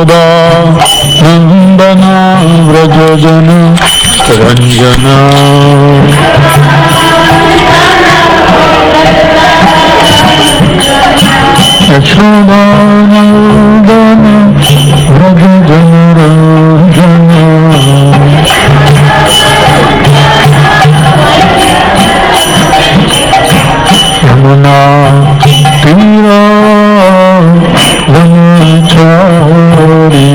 यशोदा नंदना व्रजजन रंजना यशोदा नंदन व्रजजन रंजना यमुना तीरा वनचारी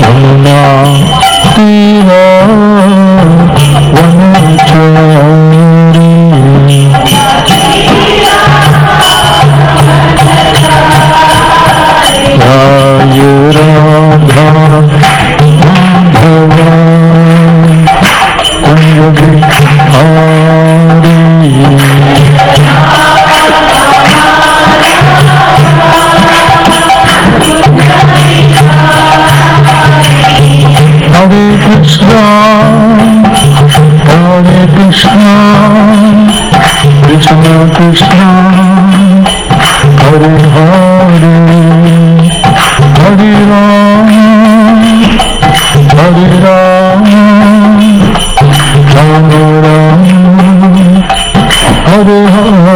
यमुना तीरा वनचारी जय राधा माधवा कुंज बिहारी हरे कृष्णा कृष्ण कृष्ण हरे हरे हरे राम राम राम हरे हरे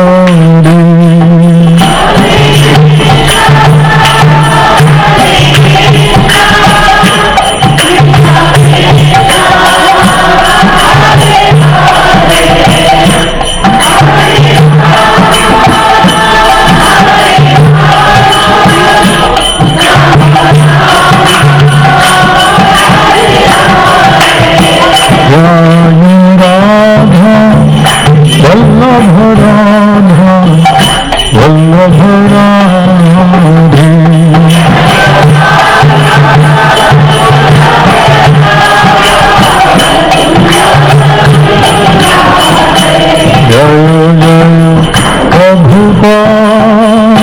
वल्लभ राधे जय जय प्रभुपाद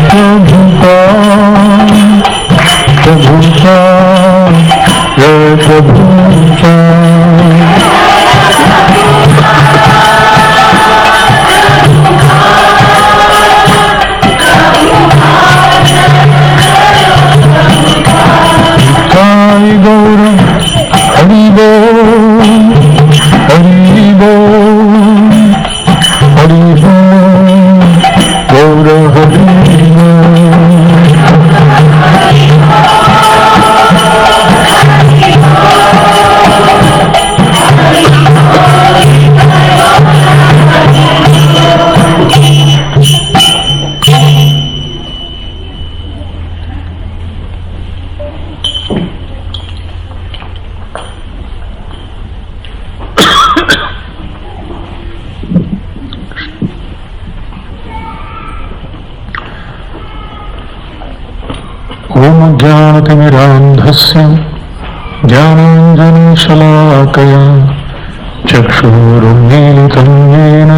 प्रभुपाद प्रभुपाद जय प्रभुपाद गौर हरि बोल हरि बोल हरि बोल गौर हरि ज्ञानतिमिरान्धस्य ज्ञानाञ्जनशलाकया चक्षुरुन्मीलितं येन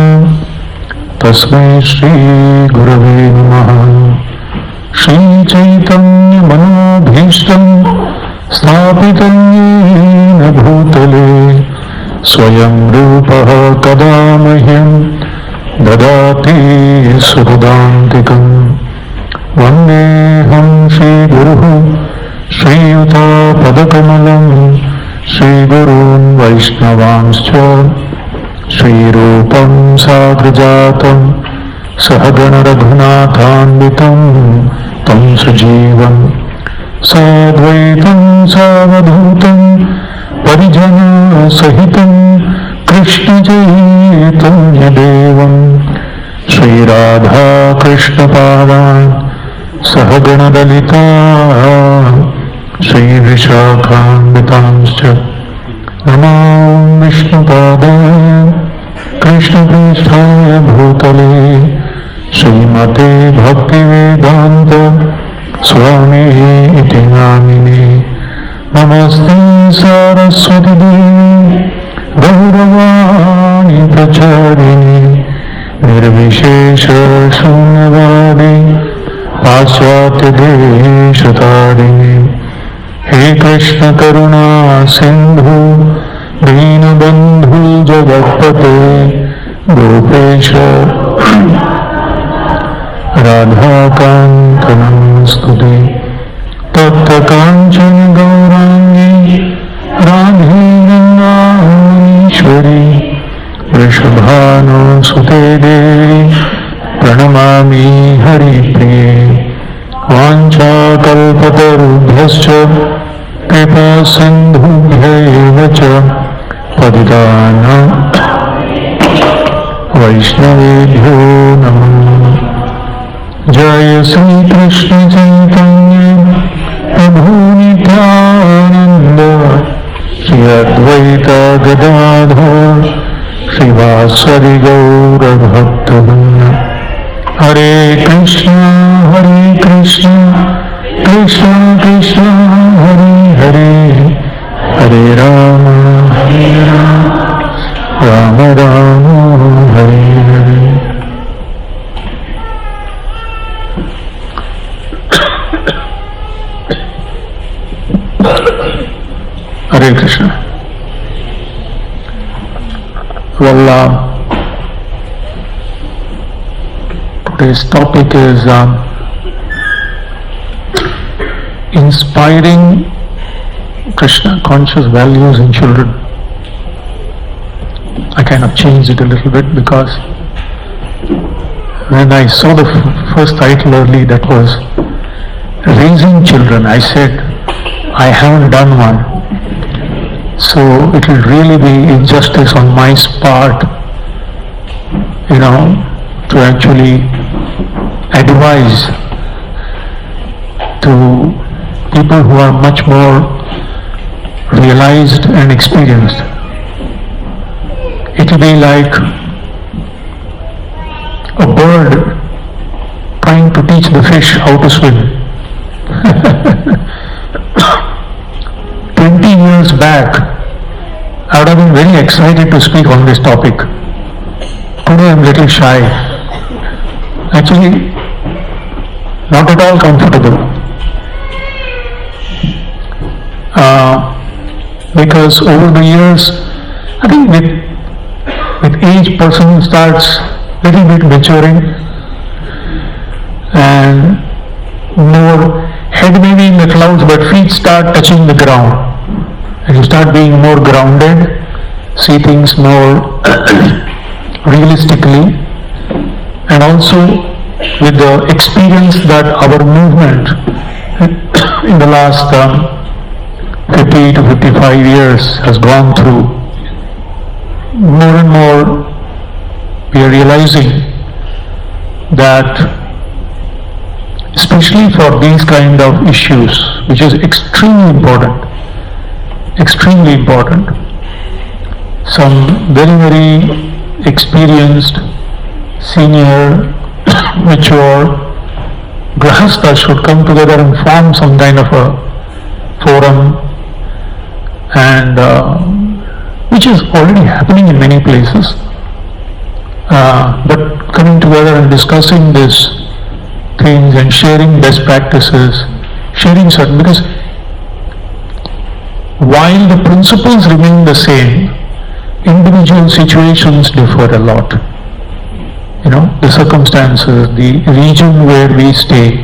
तस्मै श्रीगुरवे नमः। श्रीचैतन्यमनोभीष्टं स्थापितं येन भूतले स्वयं रूपः कदा मह्यं ददाति सुहृदान्तिकम्। वन्देऽहं श्रीगुरुः श्रीयुतापदकमलं श्रीगुरून् वैष्णवांश्च श्रीरूपं साग्रजातं सहगणरघुनाथान्वितं तं सजीवं साद्वैतं सावधूतं परिजनसहितं कृष्णचैतन्यदेवं श्रीराधा कृष्णपादान् सहगणललिता श्रीविशाखान्वितांश्च नमो विष्णुपादाय कृष्णपृष्ठाय भूतले श्रीमते भक्तिवेदान्त स्वामी इति नामिने। नमस्ते सरस्वती देवी गौरवाणी प्रचारिणे निर्विशेष शून्यवादी पाश्चात्यदेशतारिणे। हे कृष्ण करुणा सिंधु दीनबंधु जगत्पते गोपेश राधाकान्त नमस्तुते तप्तकाञ्चन गौराङ्गी राधे वृन्दावनेश्वरी वृषभानुसुते देवी प्रणमामि हरिप्रिये वाञ्छाकल्पतरुभ्यश्च कृपासिन्धुभ्य एव च पतितानां वैष्णवेभ्यो नमः। जय श्री कृष्ण चैतन्य प्रभु नित्यानंद श्री अद्वैत गदाधर श्रीवासदि गौर भक्तवृंद। हरे Krishna Krishna Krishna Hare Hare Hare Ram Ram Ram Hare Hare. Hare Krishna. Well, today's topic is inspiring Krishna conscious values in children. I kind of changed it a little bit because when I saw the first title early, that was Raising Children, I said, I haven't done one. So it will really be injustice on my part, to actually advise to people who are much more realized and experienced. It will be like a bird trying to teach the fish how to swim. 20 years back, I would have been very excited to speak on this topic. Today I am a little shy. Actually, not at all comfortable. Because over the years, I think with age, person starts little bit maturing and more head may be in the clouds but feet start touching the ground. And you start being more grounded, see things more realistically, and also with the experience that our movement in the last 50 to 55 years has gone through, more and more we are realizing that especially for these kind of issues, which is extremely important, some very, very experienced, senior, mature grahasthas should come together and form some kind of a forum, and which is already happening in many places, but coming together and discussing these things and sharing best practices, sharing certain, because while the principles remain the same, individual situations differ a lot. The circumstances, the region where we stay,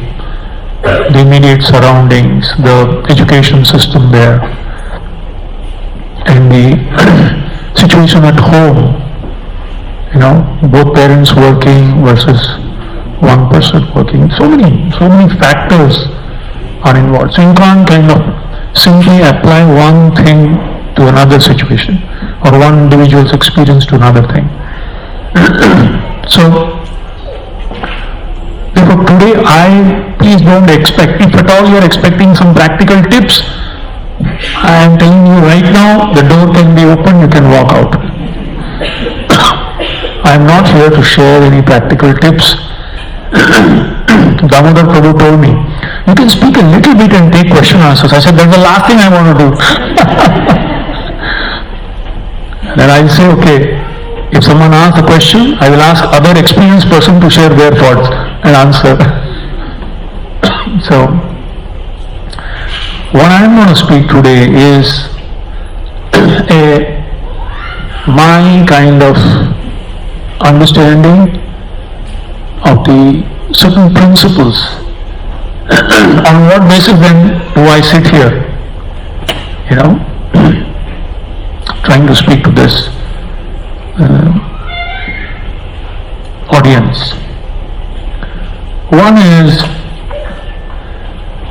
the immediate surroundings, the education system there, and the situation at home, both parents working versus one person working. So many factors are involved. So you can't kind of simply apply one thing to another situation or one individual's experience to another thing. So therefore today please don't expect, if at all you are expecting some practical tips, I am telling you right now, the door can be open, you can walk out. I am not here to share any practical tips. Damodar Prabhu told me, you can speak a little bit and take question answers. I said, that's the last thing I want to do. Then I'll say, okay, if someone asks a question, I will ask other experienced person to share their thoughts and answer. So, what I am going to speak today is my kind of understanding of the certain principles. On what basis then do I sit here? Trying to speak to this audience. One is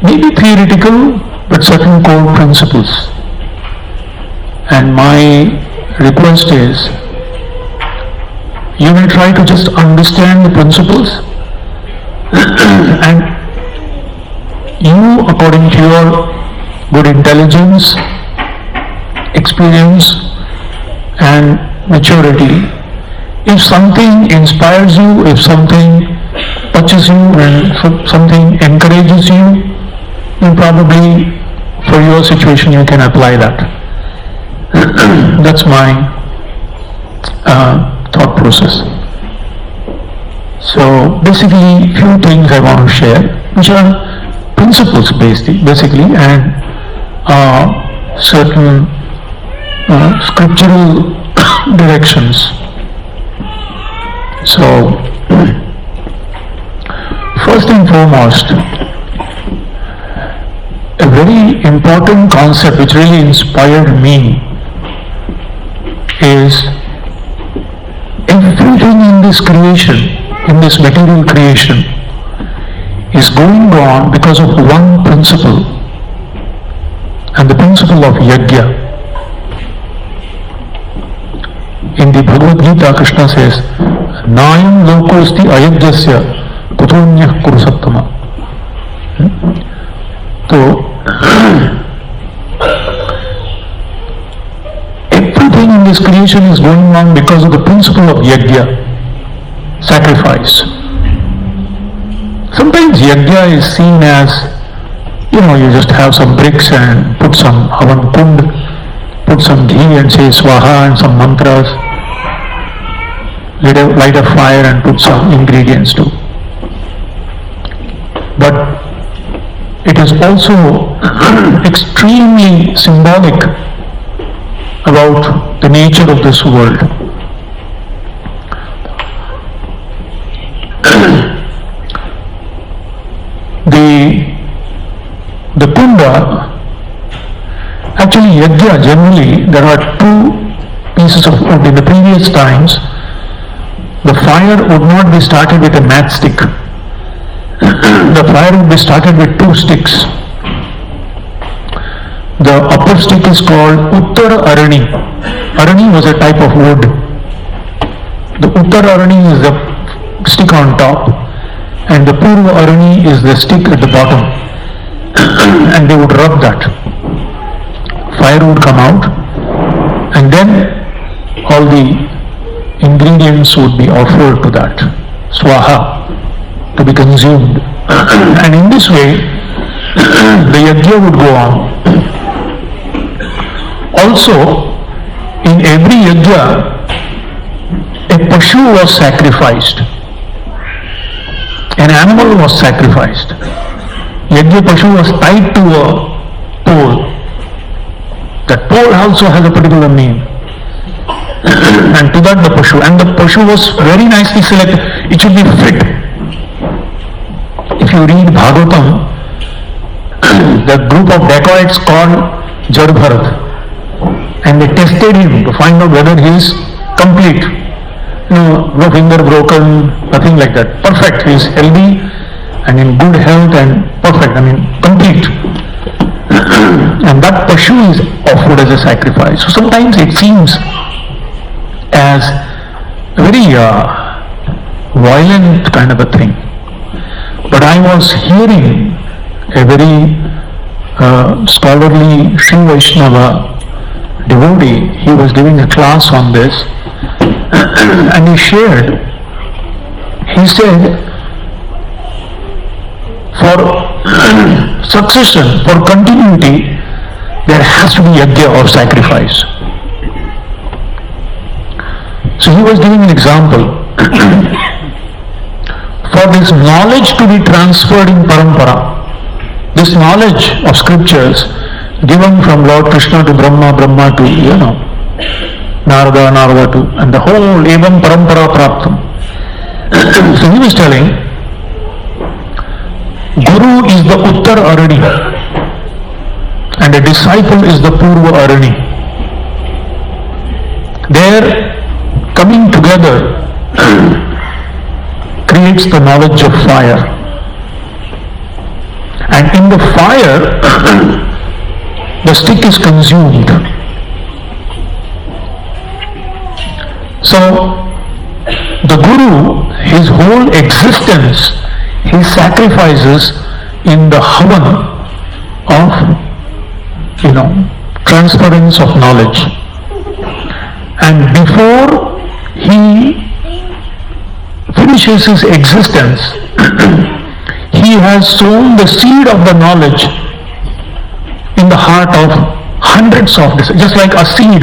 maybe theoretical, but certain core principles. And my request is, you may try to just understand the principles and you, according to your good intelligence, experience and maturity, if something inspires you, if something touches you and something encourages you, then probably for your situation you can apply that. That's my thought process. So basically, few things I want to share, which are principles basically, and certain scriptural directions. So, first and foremost, a very important concept which really inspired me is everything in this creation, in this material creation, is going on because of one principle, and the principle of yajna. In the Bhagavad Gita, Krishna says, Nayam lokosti ayajyasya kutonyah kuru sattama. So, everything in this creation is going on because of the principle of yajna, sacrifice. Sometimes yajna is seen as, you just have some bricks and put some havan kund, put some ghee and say swaha and some mantras, light a fire and put some ingredients too. But it is also extremely symbolic about the nature of this world. The kunda, actually yajna, generally there are two pieces of wood. In the previous times, the fire would not be started with a matchstick. The fire would be started with two sticks. The upper stick is called Uttar Arani. Arani was a type of wood. The Uttar Arani is the stick on top, and the Purva Arani is the stick at the bottom. And they would rub that. Fire would come out, and then all the ingredients would be offered to that swaha to be consumed. And in this way, the yajna would go on. Also, in every yajna, a pashu was sacrificed. An animal was sacrificed. Yajna pashu was tied to a pole. That pole also has a particular name. And to that the pashu. And the pashu was very nicely selected. It should be fit. If you read Bhagavatam, the group of dacoits called Jad Bharat, and they tested him to find out whether he is complete. No finger broken, nothing like that. Perfect. He is healthy and in good health and perfect. Complete. And that pashu is offered as a sacrifice. So sometimes it seems as a very violent kind of a thing. But I was hearing a very scholarly Sri Vaishnava devotee. He was giving a class on this, and he shared. He said, for succession, for continuity, there has to be yajna or sacrifice. So he was giving an example. For this knowledge to be transferred in parampara, this knowledge of scriptures given from Lord Krishna to Brahma, Brahma to, Narada, Narada to, and the whole evam parampara praptam. So he was telling, Guru is the Uttar Arani and a disciple is the Purva Arani. Their coming together creates the knowledge of fire. And in the fire, the stick is consumed. So, the Guru, his whole existence, he sacrifices in the havan of, transference of knowledge. And before he finishes his existence, he has sown the seed of the knowledge in the heart of hundreds of this, just like a seed.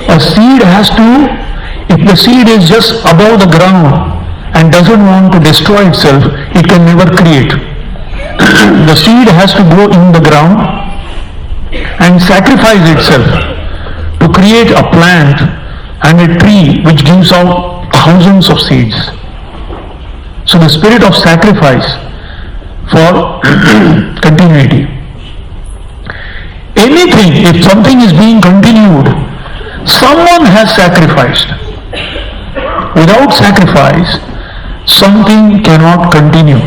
A seed has to, if the seed is just above the ground and doesn't want to destroy itself, it can never create. The seed has to go in the ground and sacrifice itself to create a plant and a tree which gives out thousands of seeds. So the spirit of sacrifice for continuity. Anything, if something is being continued, someone has sacrificed. Without sacrifice, something cannot continue.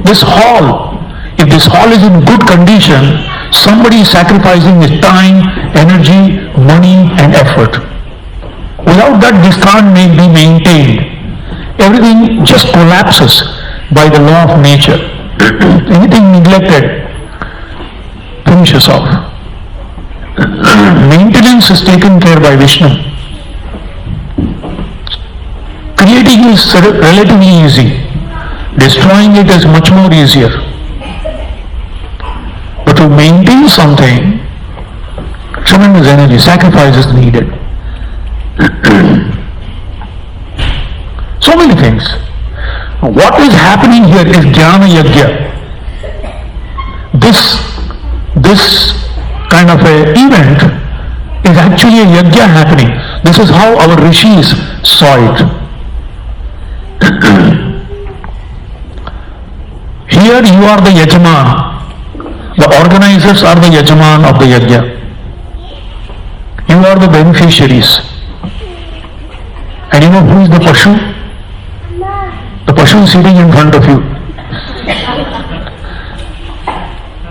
This hall, if this hall is in good condition, somebody is sacrificing his time, energy, money and effort. Without that, this can't be maintained. Everything just collapses by the law of nature. Anything neglected finishes off. Maintenance is taken care by Vishnu. Creating is relatively easy. Destroying it is much more easier. But to maintain something, tremendous energy, sacrifice is needed. So many things. What is happening here is Jnana Yajna. This kind of a event is actually a yajna happening. This is how our rishis saw it. Here you are the Yajman. The organizers are the Yajman of the yajna. You are the beneficiaries. And you know who is the Pashu? The Pashu is sitting in front of you.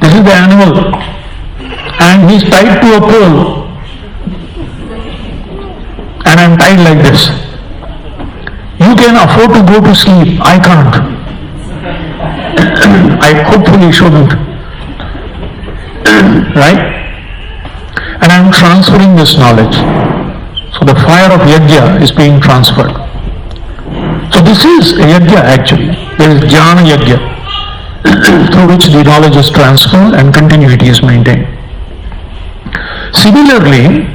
This is the animal. And he is tied to a pole. And I am tied like this. You can afford to go to sleep. I can't. I hopefully shouldn't. Right? And I am transferring this knowledge. So the fire of yajna is being transferred. So this is a yajna actually. There is jnana yajna through which the knowledge is transferred and continuity is maintained. Similarly,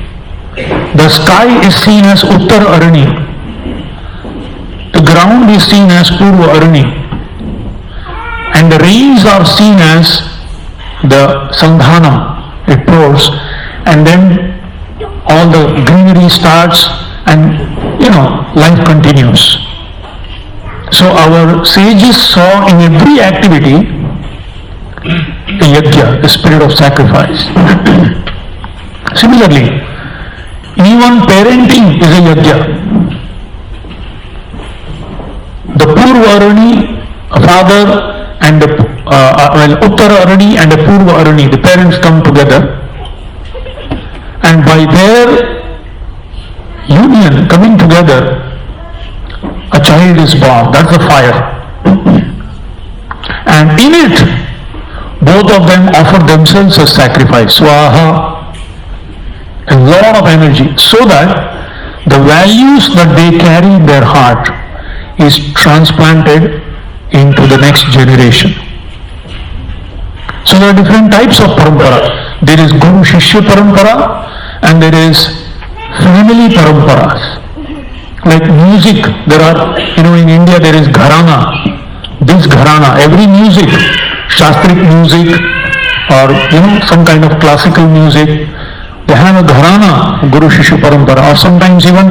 the sky is seen as Uttar Arani. The ground is seen as Purva Arani. And the rains are seen as the Sandhanam. It pours and then all the greenery starts and life continues. So our sages saw in every activity the yajna, the spirit of sacrifice. Similarly, even parenting is a yajna. The Purva Arani, a father and the Uttara Arani and a Purva Arani, the parents come together, and by their union, coming together, a child is born. That's the fire. And in it, both of them offer themselves as sacrifice. Swaha. A lot of energy. So that the values that they carry in their heart is transplanted into the next generation. So there are different types of parampara. There is Guru Shishya parampara and there is family paramparas. Like music, there are, in India there is gharana. This gharana, every music, shastric music or, some kind of classical music, they have a gharana, Guru Shishya parampara, or sometimes even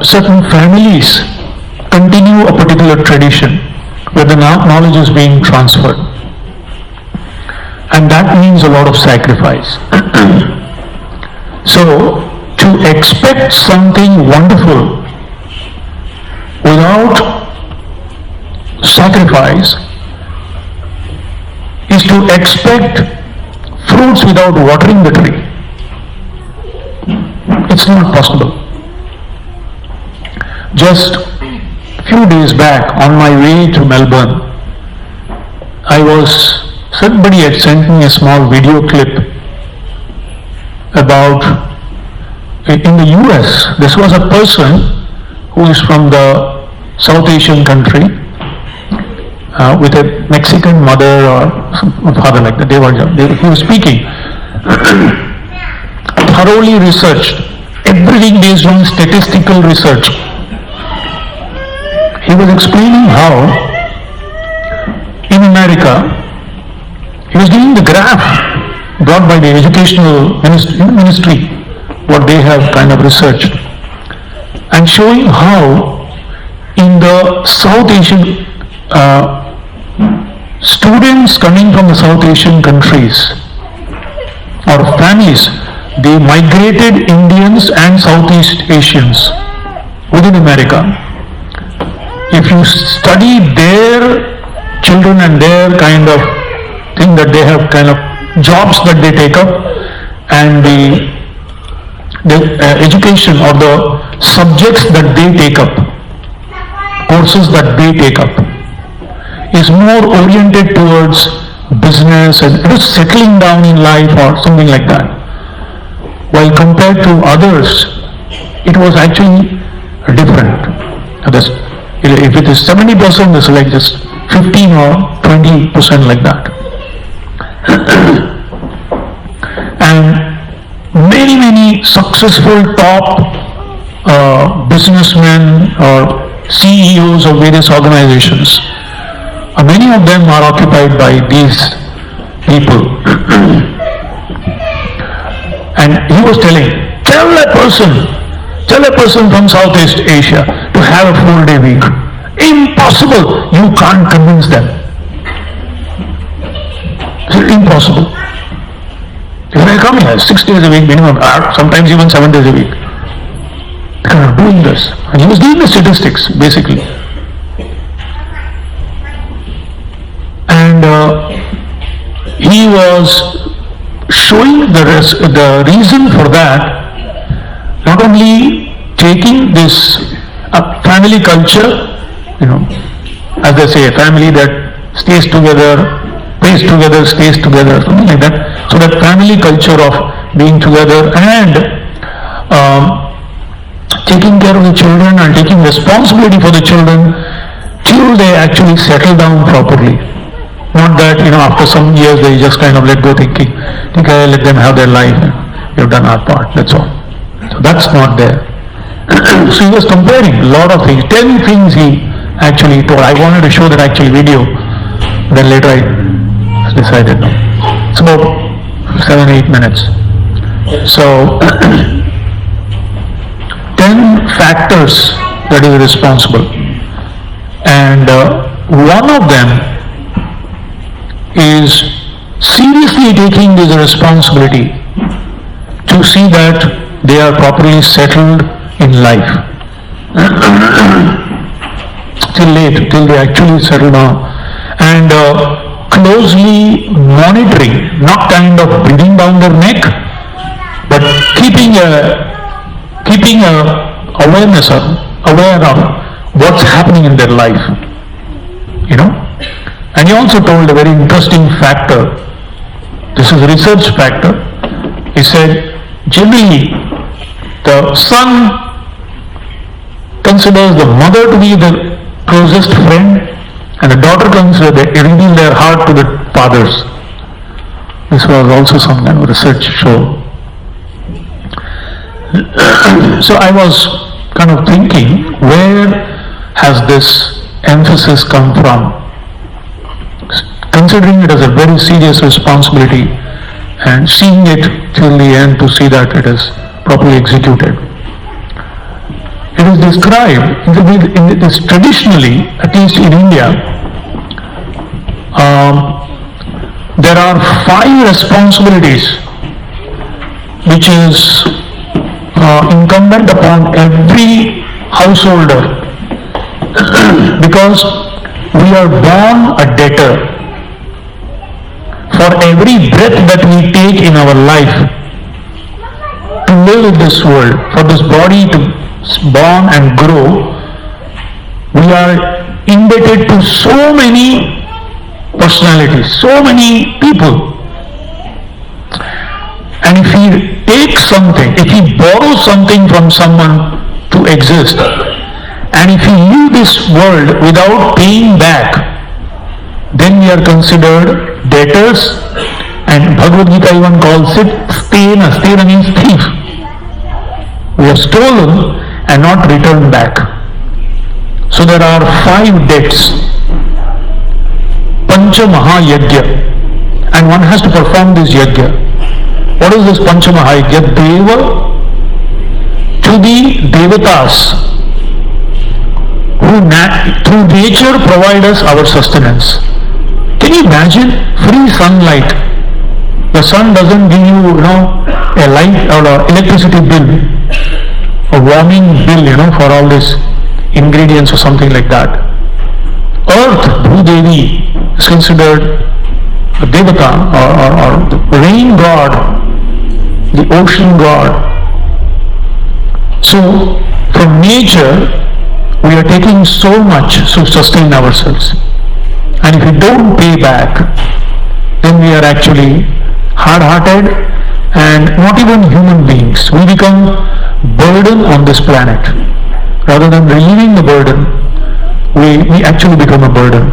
certain families continue a particular tradition. where the knowledge is being transferred. And that means a lot of sacrifice. So, to expect something wonderful without sacrifice is to expect fruits without watering the tree. It's not possible. Just a few days back, on my way to Melbourne, somebody had sent me a small video clip about, in the US, this was a person who is from the South Asian country, with a Mexican mother or father like that. He was speaking, thoroughly researched, everything based on statistical research. He was explaining how in America, he was giving the graph brought by the educational ministry, what they have kind of researched, and showing how in the South Asian students coming from the South Asian countries or families, they migrated Indians and Southeast Asians within America. If you study their children and their kind of thing that they have, kind of jobs that they take up, and the education or the subjects that they take up, courses that they take up, is more oriented towards business and settling down in life or something like that. While compared to others, it was actually different. If it is 70%, it's like just 15 or 20% like that. And many successful top businessmen or CEOs of various organizations, many of them are occupied by these people. And he was telling, tell a person from Southeast Asia to have a 4-day week. Impossible. You can't convince them. It's impossible. If they come here 6 days a week minimum, or sometimes even 7 days a week, they are doing this. And he was doing the statistics, basically. And he was showing the reason for that, not only taking this family culture, as they say, a family that stays together, prays together, stays together, something like that. So that family culture of being together and taking care of the children and taking responsibility for the children till they actually settle down properly. Not that, after some years they just kind of let go thinking, okay, let them have their life, we've done our part, that's all. So that's not there. So he was comparing a lot of things, 10 things he actually told. I wanted to show that actual video, then later I decided no. It's about 7-8 minutes. So 10 factors that is responsible, and one of them is seriously taking this responsibility to see that they are properly settled in life till they actually settle down, and closely monitoring, not kind of breathing down their neck, but keeping awareness aware of what's happening in their life, And he also told a very interesting factor. This is a research factor. He said, generally, the son considers the mother to be the closest friend, and the daughter considers they reveal their heart to the fathers. This was also some kind of research show. So I was kind of thinking, where has this emphasis come from? Considering it as a very serious responsibility and seeing it till the end to see that it is properly executed. It is described, traditionally, at least in India, There are 5 responsibilities which is incumbent upon every householder because we are born a debtor. For every breath that we take in our life to live in this world, for this body to born and grow, we are indebted to so many personalities, so many people. And if he takes something, if he borrows something from someone to exist, and if he leaves this world without paying back, then we are considered debtors, and Bhagavad Gita even calls it stena. Stena means thief. We have stolen and not returned back. So there are 5 debts. Pancha Maha Yajna, and one has to perform this yajna. What is this Pancha Maha Yajna? Deva to the Devatas, who through nature provide us our sustenance. Can you imagine free sunlight? The sun doesn't give you, a light or an electricity bill, a warming bill, for all these ingredients or something like that. Earth, Bhudevi, is considered a Devata or the rain god, the ocean god. So, from nature, we are taking so much to sustain ourselves. And if we don't pay back, then we are actually hard-hearted and not even human beings. We become burden on this planet. Rather than relieving the burden, we actually become a burden.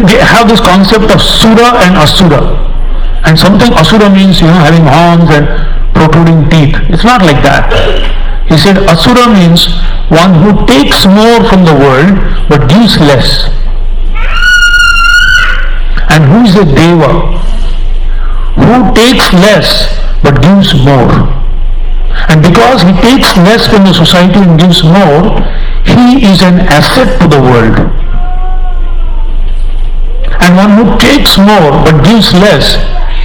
They have this concept of Sura and Asura. And something Asura means, having horns and protruding teeth. It's not like that. He said Asura means one who takes more from the world but gives less. And who is a Deva? Who takes less but gives more. And because he takes less from the society and gives more, he is an asset to the world. And one who takes more but gives less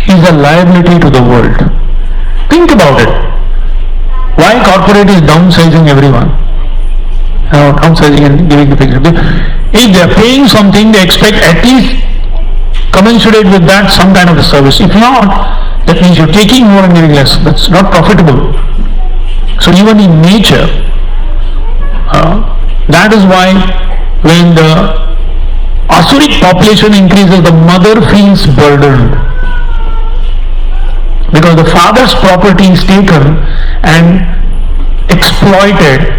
is a liability to the world. Think about it. Why corporate is downsizing everyone? Downsizing and giving the picture. If they are paying something, they expect at least commensurate with that some kind of a service. If not, that means you're taking more and giving less. That's not profitable. So even in nature, that is why when the Asuric population increases, the mother feels burdened. Because the father's property is taken and exploited,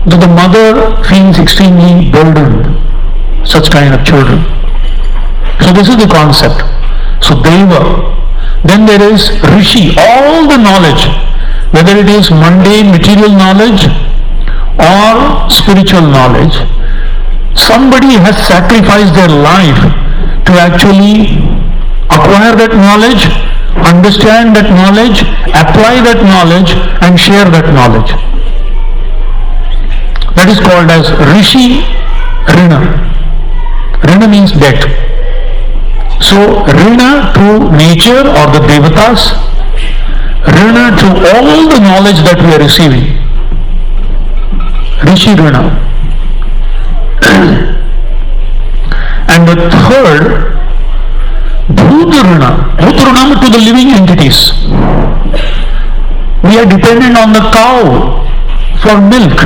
that the mother feels extremely burdened, such kind of children. So this is the concept. So Deva. Then there is Rishi, all the knowledge, whether it is mundane material knowledge or spiritual knowledge. Somebody has sacrificed their life to actually acquire that knowledge, understand that knowledge, apply that knowledge and share that knowledge. That is called as Rishi Rina. Rina means debt. So Rina to nature or the Devatas, Rina to all the knowledge that we are receiving. Rishi Rina. And the third, Bhutaruna. Bhutaruna to the living entities. We are dependent on the cow for milk.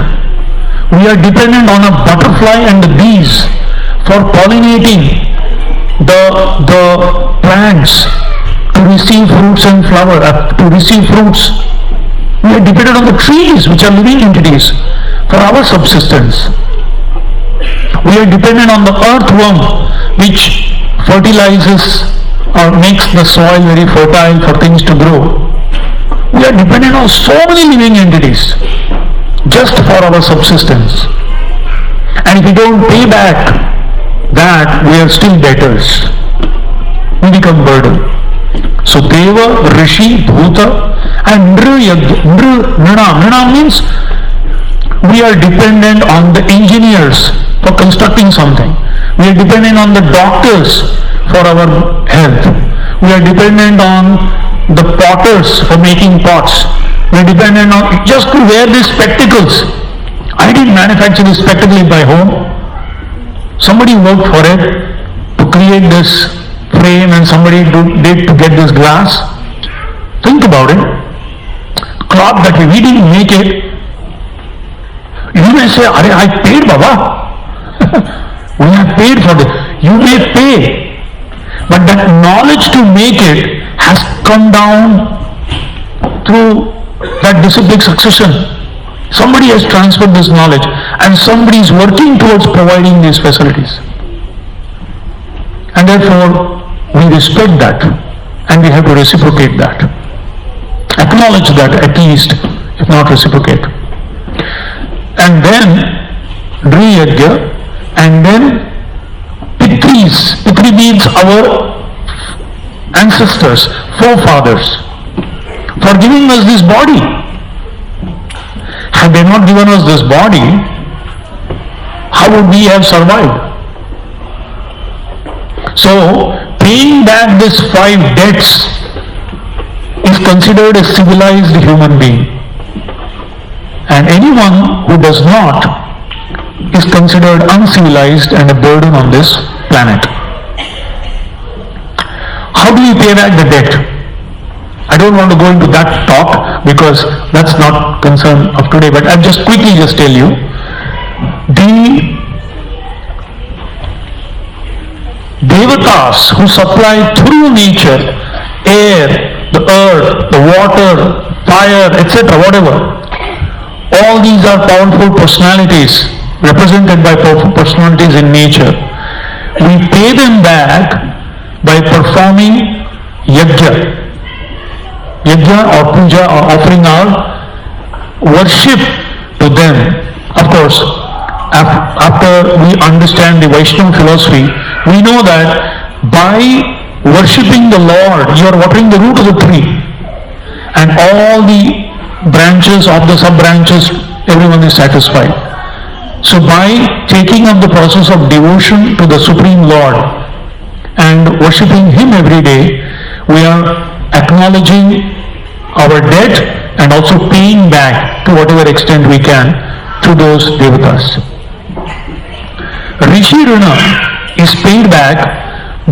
We are dependent on a butterfly and the bees for pollinating the plants to receive fruits and flower, to receive fruits. We are dependent on the trees, which are living entities, for our subsistence. We are dependent on the earthworm, which fertilizes or makes the soil very fertile for things to grow. We are dependent on so many living entities just for our subsistence. And if we don't pay back that, we are still debtors. We become burden. So Deva, Rishi, Bhuta and Nrina. Nrina means we are dependent on the engineers for constructing something. We are dependent on the doctors for our health. We are dependent on the potters for making pots. We are dependent on just to wear these spectacles. I didn't manufacture this spectacle in my home. Somebody worked for it to create this frame, and somebody did to get this glass. Think about it. Cloth that we didn't make it. You may say, I paid, Baba. We have paid for this. You may pay, but that knowledge to make it has come down through that disciplic succession. Somebody has transferred this knowledge, and somebody is working towards providing these facilities. And therefore, we respect that, and we have to reciprocate that. Acknowledge that at least, if not reciprocate. And then, Driyagya, and then Pitris. Pitri means our ancestors, forefathers, for giving us this body. Had they not given us this body, how would we have survived? So, paying back these 5 debts is considered a civilized human being. And anyone who does not is considered uncivilized and a burden on this planet. How do we pay back the debt? I don't want to go into that talk because that's not concern of today, but I'll just quickly tell you. The Devatas who supply through nature, air, the earth, the water, fire, etc., whatever, all these are powerful personalities, represented by powerful personalities in nature. We pay them back by performing yajna. Yajna or puja, or offering our worship to them. Of course, after we understand the Vaishnava philosophy, we know that by worshipping the Lord, you are watering the root of the tree. And all the branches of the sub-branches, everyone is satisfied. So by taking up the process of devotion to the Supreme Lord and worshipping Him every day, we are acknowledging our debt and also paying back to whatever extent we can to those Devatas. Rishi Runa is paid back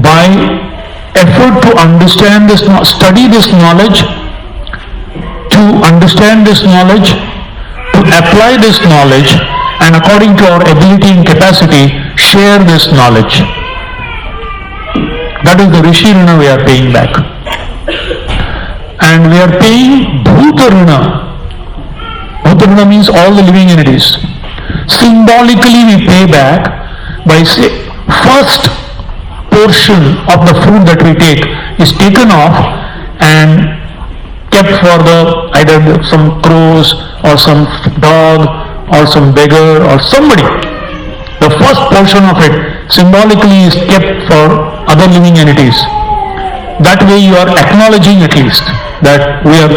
by effort to understand this, study this knowledge, to understand this knowledge, to apply this knowledge, and according to our ability and capacity, share this knowledge. That is the Rishi Runa we are paying back. And we are paying Bhuta Runa. Bhuta Runa means all the living entities. Symbolically we pay back by first portion of the food that we take is taken off and kept for either some crows or some dog or some beggar or somebody. The first portion of it symbolically is kept for other living entities. That way you are acknowledging at least that we are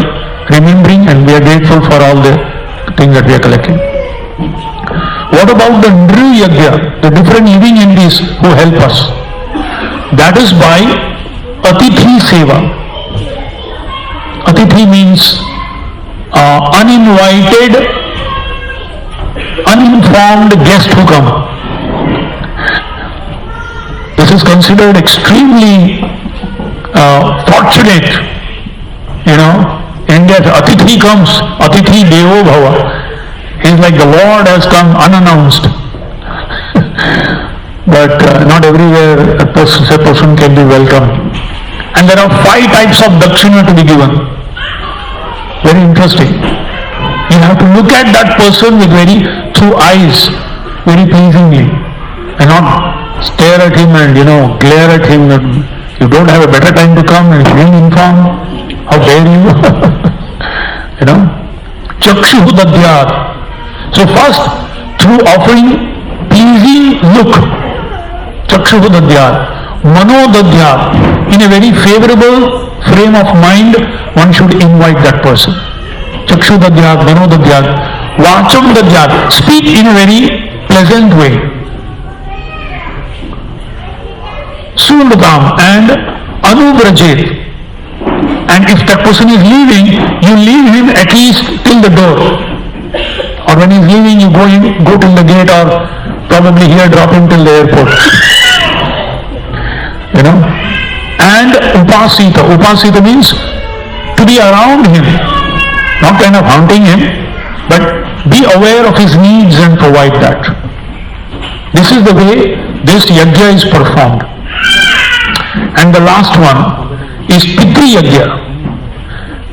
remembering and we are grateful for all the things that we are collecting. What about the Nru Yagya, the different living entities who help us? That is by Atithi Seva. Atithi means uninvited, uninformed guest who come. This is considered extremely fortunate. India, Atithi comes, Atithi Devo Bhava. He's like the Lord has come unannounced. But not everywhere a person can be welcome. And there are 5 types of dakshina to be given. Very interesting. You have to look at that person with through eyes, very pleasingly, and not stare at him and glare at him. You don't have a better time to come and you didn't inform. How dare you? Chakshu Dadhyat. So first, through offering pleasing look, Chakshu Dadhyat, Mano Dadhyat, in a very favorable frame of mind, one should invite that person. Chakshu Dadhyat, Mano Dadhyat, Vacham Dadhyat, speak in a very pleasant way. Suludam and Anubrajet. And if that person is leaving, you leave him at least till the door. Or when he's leaving, you go till the gate, or probably here drop him till the airport. You know. And Upasita. Upasita means to be around him, not kind of haunting him, but be aware of his needs and provide that. This is the way this yajna is performed. And the last one is Pitri Yajna.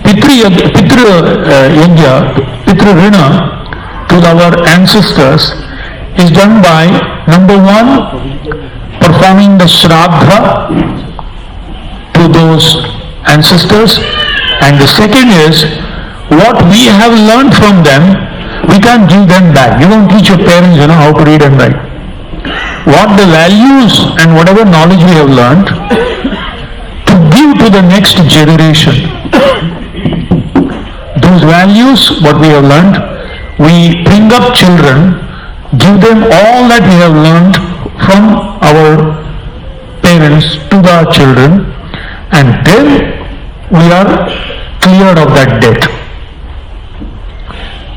Pitri Rina to our ancestors is done by, number one, performing the Shraddha to those ancestors, and the second is what we have learned from them, we can't give them back. You don't teach your parents, how to read and write. What the values and whatever knowledge we have learned, to give to the next generation. Those values, what we have learned, we bring up children, give them all that we have learned from our parents to the children, and then we are cleared of that debt.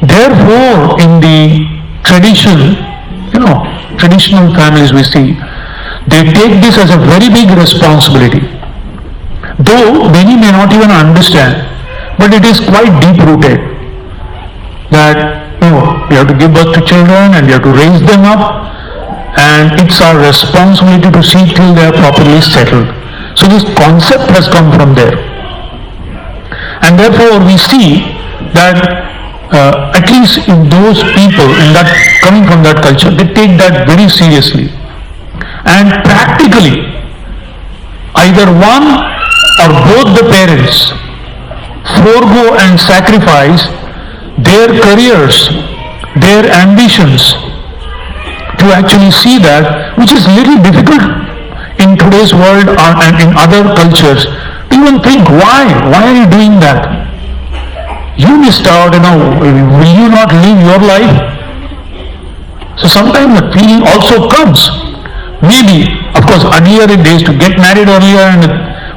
Therefore, in the traditional families we see, they take this as a very big responsibility. Though many may not even understand, but it is quite deep-rooted that you have to give birth to children and you have to raise them up, and it's our responsibility to see till they are properly settled. So this concept has come from there. And therefore we see that at least in those people coming from that culture, they take that very seriously. And practically, either one or both the parents forego and sacrifice their careers, their ambitions, to actually see that, which is little difficult in today's world and in other cultures. To even think, why are you doing that? You missed out, will you not live your life? So sometimes the feeling also comes. Maybe, of course, earlier in days to get married earlier, and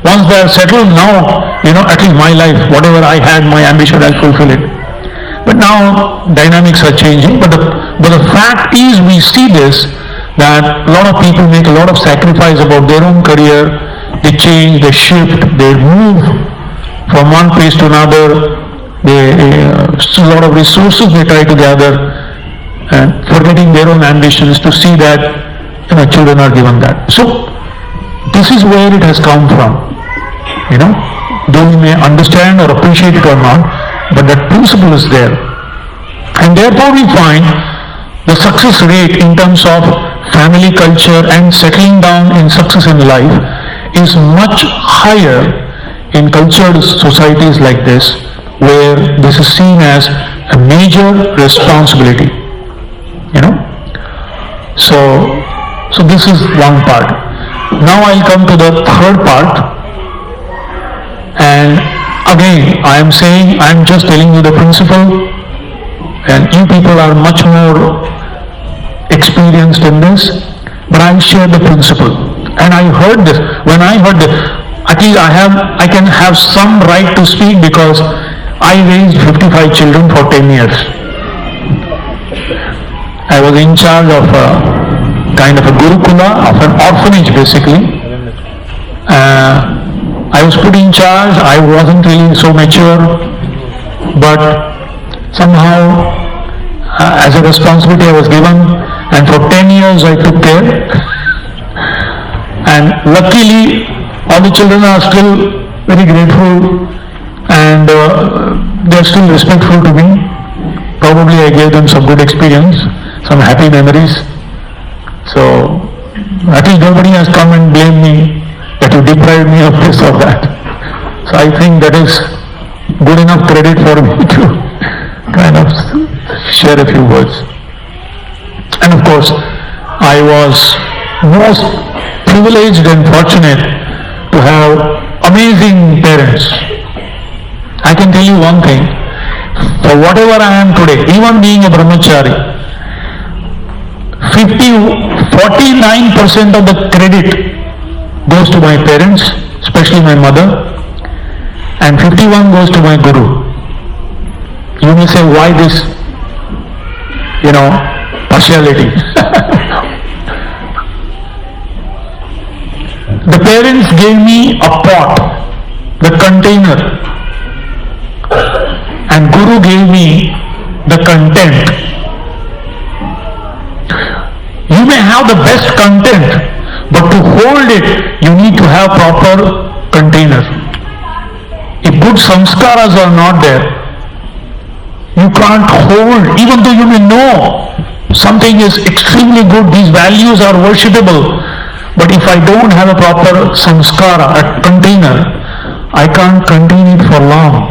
once they are settled, now, at least my life, whatever I had, my ambition, I'll fulfill it. But now dynamics are changing. But the fact is, we see this, that a lot of people make a lot of sacrifice about their own career. They change, they shift, they move from one place to another. A lot of resources they try to gather, and forgetting their own ambitions to see that children are given that. So this is where it has come from. Though we may understand or appreciate it or not, but that principle is there. And therefore we find the success rate in terms of family culture and settling down in success in life is much higher in cultured societies like this, where this is seen as a major responsibility. So this is one part. Now I'll come to the third part, and again I'm just telling you the principle, and you people are much more experienced in this, but I'll share the principle. And I heard this, when I heard this, at least I can have some right to speak, because I raised 55 children for 10 years. I was in charge of kind of a gurukula, of an orphanage basically. I was put in charge. I wasn't really so mature, but somehow as a responsibility I was given, and for 10 years I took care. And luckily all the children are still very grateful, and they are still respectful to me. Probably I gave them some good experience, some happy memories. So at least nobody has come and blamed me that you deprived me of this or that. So I think that is good enough credit for me to kind of share a few words. And of course, I was most privileged and fortunate to have amazing parents. I can tell you one thing, for whatever I am today, even being a brahmachari, 49% of the credit goes to my parents, especially my mother, and 51 goes to my guru. You may say, why this, partiality? The parents gave me a pot, the container, and guru gave me the content. You may have the best content, but to hold it, you need to have proper container. If good samskaras are not there, you can't hold, even though you may know something is extremely good, these values are worshipable, but if I don't have a proper samskara, a container, I can't contain it for long.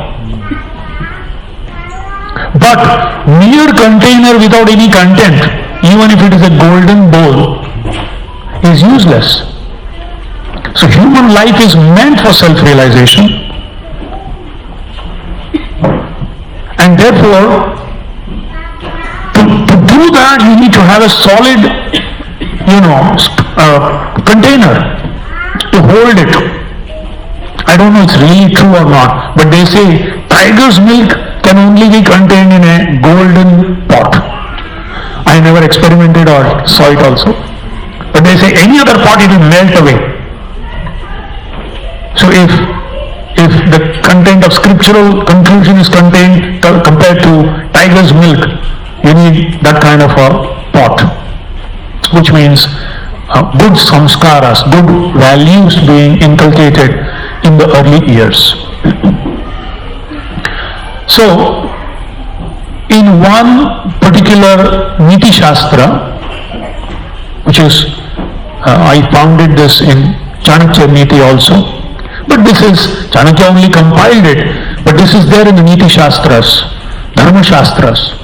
But mere container without any content, even if it is a golden bowl, is useless. So human life is meant for self-realization, and therefore to do that you need to have a solid container to hold it. I don't know if it's really true or not, but they say tiger's milk can only be contained in a golden pot. I never experimented or saw it also, but they say any other pot it will melt away. So if the content of scriptural conclusion is contained compared to tiger's milk, you need that kind of a pot, which means good samskaras, good values being inculcated in the early years. So, in one particular Niti Shastra, which is, I founded this in Chanakya Niti also, but this is, Chanakya only compiled it, but this is there in the Niti Shastras, Dharma Shastras.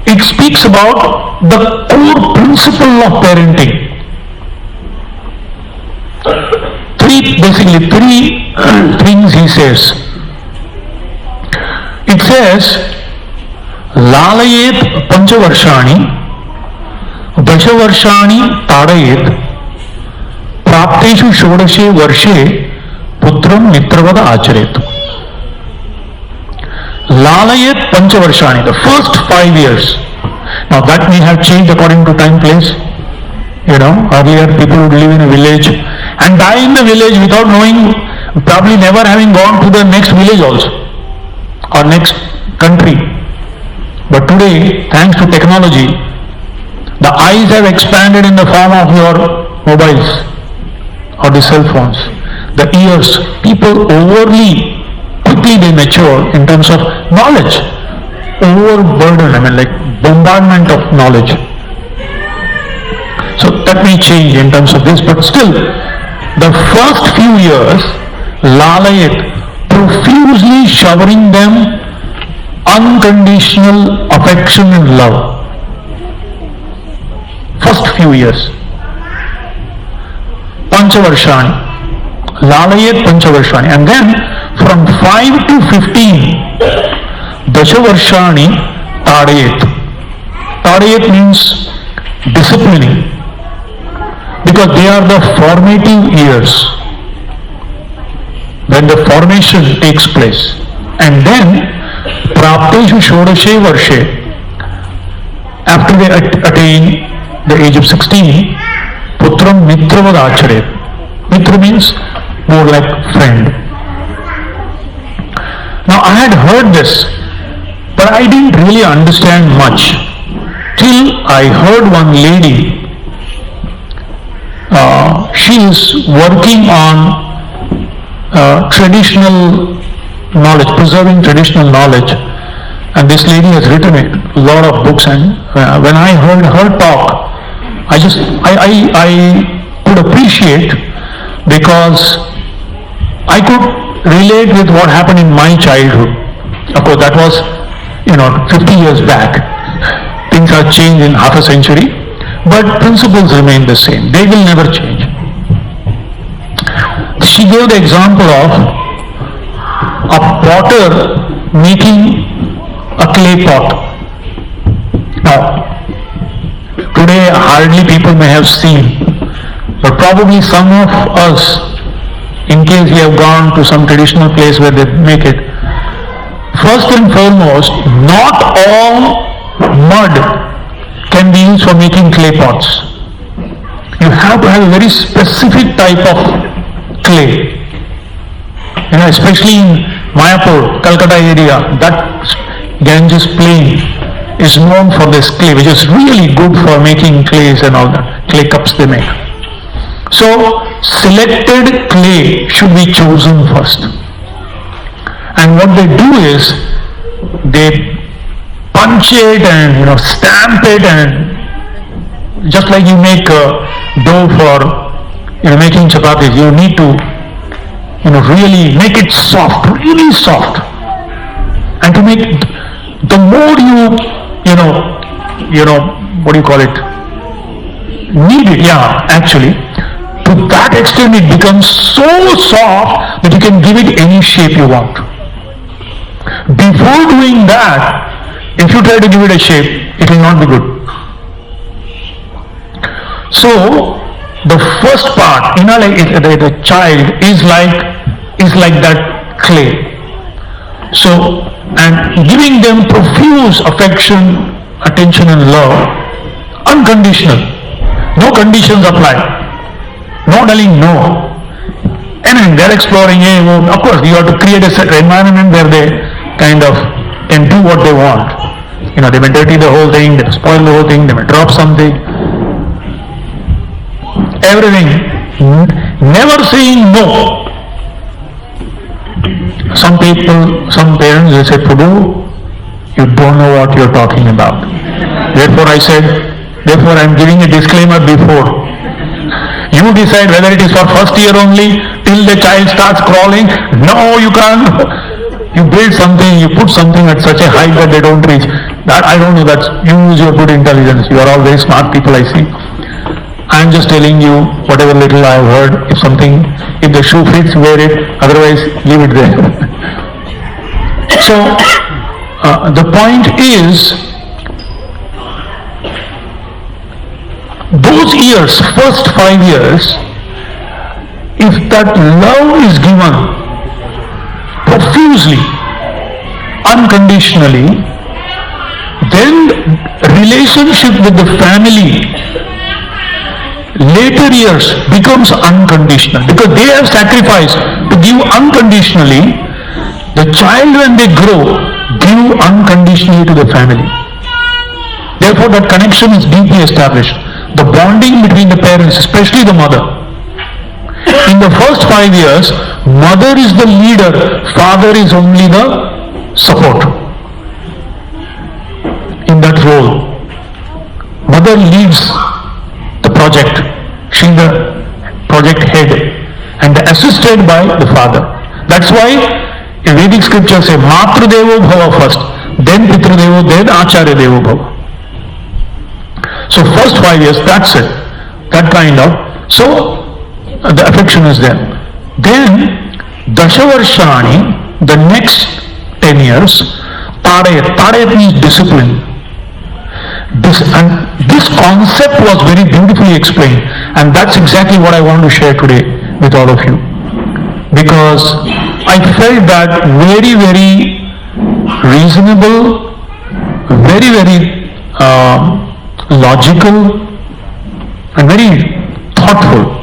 It speaks about the core principle of parenting. Basically three things he says. It says, Lalayet Panchavarshani, Dashavarshani Tadayet, Prapteshu Shodashe Varshe, Putram Mitravada Acharet. Lalayet Panchavarshani, the first 5 years. Now that may have changed according to time, place. Earlier people would live in a village and die in the village without knowing, probably never having gone to the next village also, or next country. But today, thanks to technology, the eyes have expanded in the form of your mobiles or the cell phones. The ears, people quickly they mature in terms of knowledge, overburdened, like bombardment of knowledge. So that may change in terms of this, but still, the first few years, Lalayat, profusely showering them unconditional affection and love. First few years. Panchavarshani, Lalayat Panchavarshani, and then from 5 to 15, Dashavarshani Tadayat. Tadayat means disciplining, because they are the formative years when the formation takes place. And then Prapteshu Shodashe Varshe, after they attain the age of 16, Putram Mitravad Acharet. Mitra means more like friend. Now I had heard this, but I didn't really understand much till I heard one lady. She is working on traditional knowledge, preserving traditional knowledge, and this lady has written a lot of books. And when I heard her talk, I could appreciate, because I could relate with what happened in my childhood. Of course, that was 50 years back. Things have changed in half a century, but principles remain the same. They will never change. She gave the example of a potter making a clay pot. Now, today hardly people may have seen, But probably some of us, in case we have gone to some traditional place where they make it, first and foremost, not all mud can be used for making clay pots. You have to have a very specific type of clay. Especially in Mayapur, Calcutta area, that Ganges plain is known for this clay, which is really good for making clays and all that, clay cups they make. So, selected clay should be chosen first. And what they do is, they punch it and stamp it, and just like you make dough for making chapatis, you need to really make it soft, really soft. And to make, the more what do you call it, knead it, actually, to that extent it becomes so soft that you can give it any shape you want. Before doing that, if you try to give it a shape, it will not be good. So, the first part, the child is like that clay. So, and giving them profuse affection, attention and love, unconditional. No conditions apply. No telling no. And they're exploring, of course you have to create a set environment where they kind of can do what they want. They may dirty the whole thing, they may spoil the whole thing, they may drop something. Everything. Never saying no. Some people, some parents, they say, Prabhu, you don't know what you're talking about. Therefore I'm giving a disclaimer before. You decide whether it is for first year only, till the child starts crawling. No, you can't. You build something, you put something at such a height that they don't reach. That, I don't know, that's, you use your good intelligence. You are all very smart people, I see. I'm just telling you whatever little I have heard. If the shoe fits, wear it. Otherwise, leave it there. So, the point is, those years, first 5 years, if that love is given profusely, unconditionally, then relationship with the family later years becomes unconditional, because they have sacrificed to give unconditionally. The child, when they grow, give unconditionally to the family. Therefore that connection is deeply established. The bonding between the parents, especially the mother. In the first 5 years, mother is the leader, father is only the support. In that role, mother leads the project. She is the project head and assisted by the father. That's why in Vedic scriptures say Matru Devo Bhava first, then Pitru Devo, then Acharya Devo Bhava. So first 5 years, that's it. That kind of, so the affection is there. Then Dashavarshani, the next 10 years, Tadayat means discipline. This concept was very beautifully explained, and that's exactly what I want to share today with all of you. Because I felt that very, very reasonable, very, very logical and very thoughtful.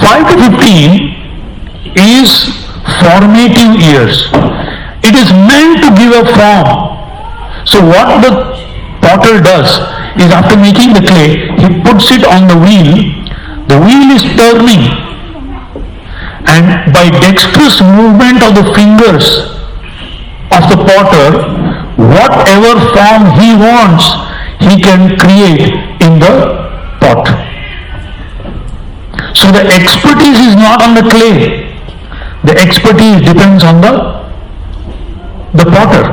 5 to 15 is formative years. It is meant to give a form. So what the potter does is, after making the clay, he puts it on the wheel. The wheel is turning, and by dexterous movement of the fingers of the potter, whatever form he wants, he can create in the pot. So the expertise is not on the clay. The expertise depends on the potter,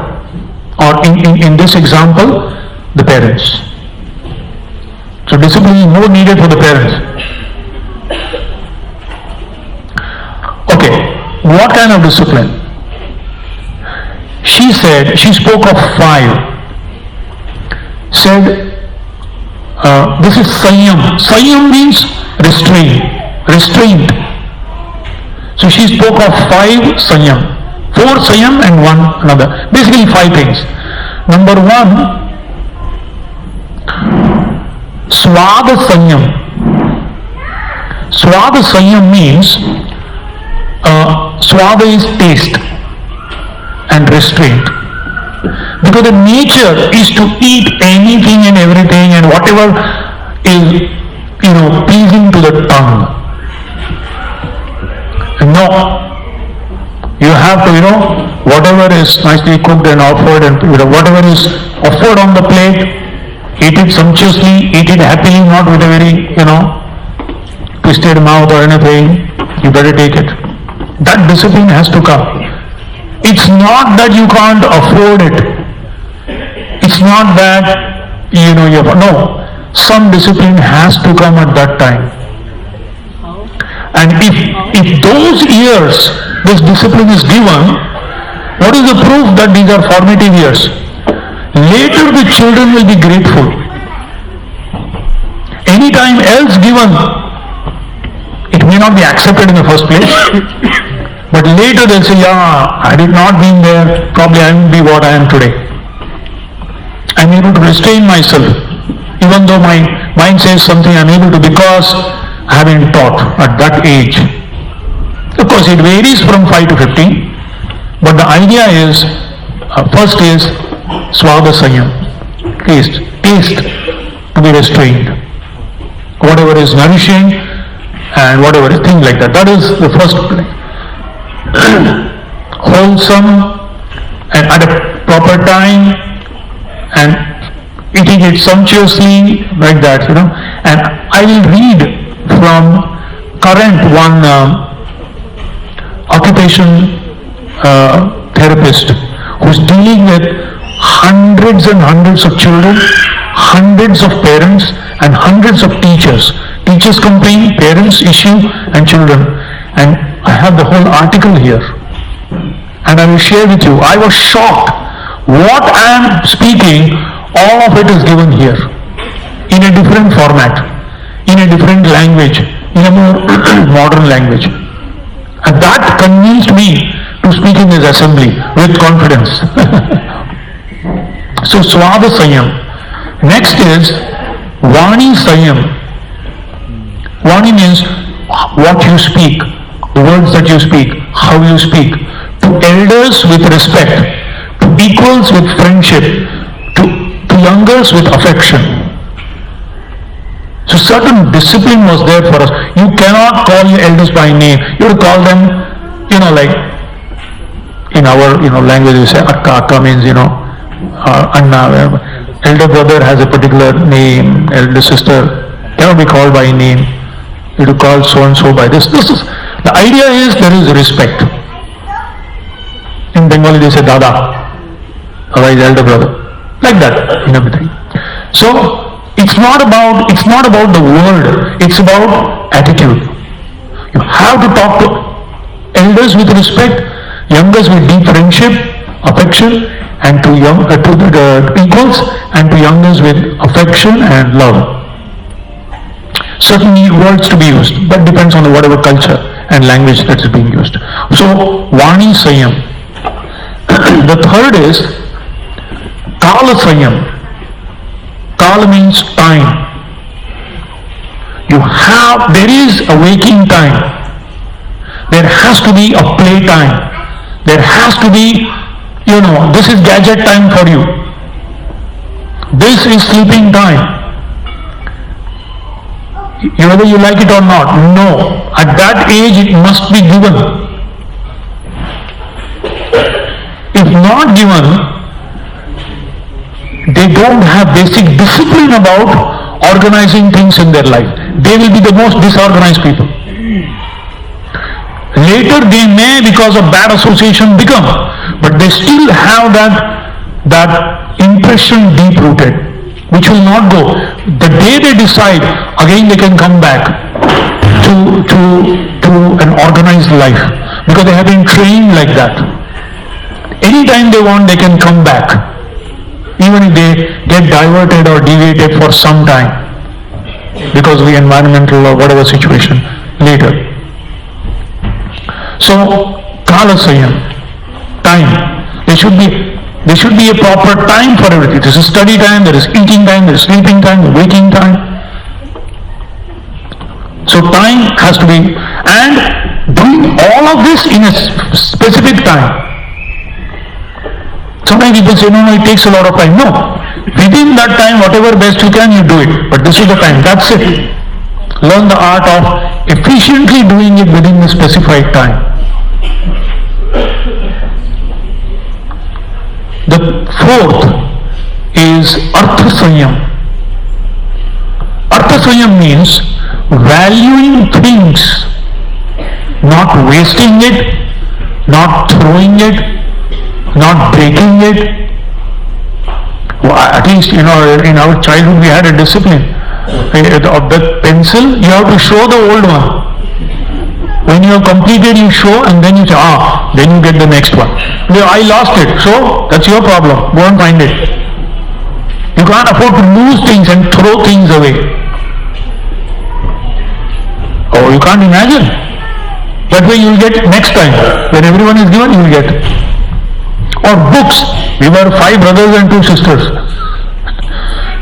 or in this example, the parents. So discipline is more needed for the parents. Okay, what kind of discipline? She spoke of 5. Said, This is Sanyam. Sanyam means restraint. So she spoke of 5 Sanyam. 4 Sanyam and 1 another. Basically 5 things. Number 1, Swada Sanyam. Swada Sanyam means Swada is taste and restraint. Because the nature is to eat anything and everything and whatever is, pleasing to the tongue. No. You have to, whatever is nicely cooked and offered and whatever is offered on the plate, eat it sumptuously, eat it happily, not with a very, twisted mouth or anything. You better take it. That discipline has to come. It's not that you can't afford it. It's not that, no. Some discipline has to come at that time. And if those years, this discipline is given, what is the proof that these are formative years? Later the children will be grateful. Any time else given, it may not be accepted in the first place, but later they'll say, yeah, I did not been there, probably I won't be what I am today. I'm able to restrain myself, even though my mind says something, I'm able to because I have been taught at that age. Of course, it varies from 5 to 15, but the idea is, first is Swada Sanyam, taste to be restrained. Whatever is nourishing and whatever is things like that. That is the first place. Wholesome and at a proper time and eating it sumptuously like that, And I will read from current one occupation therapist who's dealing with hundreds and hundreds of children, hundreds of parents and hundreds of teachers. Teachers complain, parents issue and children. And I have the whole article here. And I will share with you. I was shocked. What I am speaking, all of it is given here. In a different format. In a different language. In a more modern language. And that convinced me to speak in this assembly with confidence. So Swada Sanyam. Next is Vani Sanyam. Vani means what you speak, the words that you speak, how you speak. To elders with respect, to equals with friendship, to youngers with affection. So certain discipline was there for us. You cannot call your elders by name. You have to call them, like in our language we say Akka means Anna. Elder brother has a particular name, elder sister cannot be called by name. You have to call so and so by this. This is the idea is there is respect. In Bengali they say Dada, otherwise elder brother, like that in everything. So it's not about the word, it's about attitude. You have to talk to elders with respect, youngers with deep friendship, affection, and to the equals, and to youngers with affection and love. Certain words to be used, but depends on whatever culture and language that is being used. So Vani Sanyam. The third is Kala Sanyam. Kala means time. There is a waking time. There has to be a play time. There has to be, this is gadget time for you. This is sleeping time. Whether you like it or not, no. At that age it must be given. If not given, they don't have basic discipline about organizing things in their life. They will be the most disorganized people. Later they may, because of bad association, become, but they still have that impression deep rooted, which will not go. The day they decide, again they can come back to an organized life, because they have been trained like that. Anytime they want, they can come back, even if they get diverted or deviated for some time. because of the environmental or whatever situation later. So, Kala Sayam, time. There should be a proper time for everything. There is study time, there is eating time, there is sleeping time, waking time. So time has to be, and doing all of this in a specific time. Sometimes people say, no, it takes a lot of time. No, within that time, whatever best you can, you do it. But this is the time, that's it. Learn the art of efficiently doing it within the specified time. The fourth is Artha Sanyam. Artha Sanyam means valuing things, not wasting it, not throwing it, not breaking it. Well, at least, in our childhood we had a discipline. Of the pencil, you have to show the old one. When you have completed, you show, and then you say, then you get the next one. I lost it, so that's your problem. Go and find it. You can't afford to lose things and throw things away. Oh, you can't imagine. That way you will get next time. When everyone is given, you will get. Or books. We were 5 brothers and 2 sisters.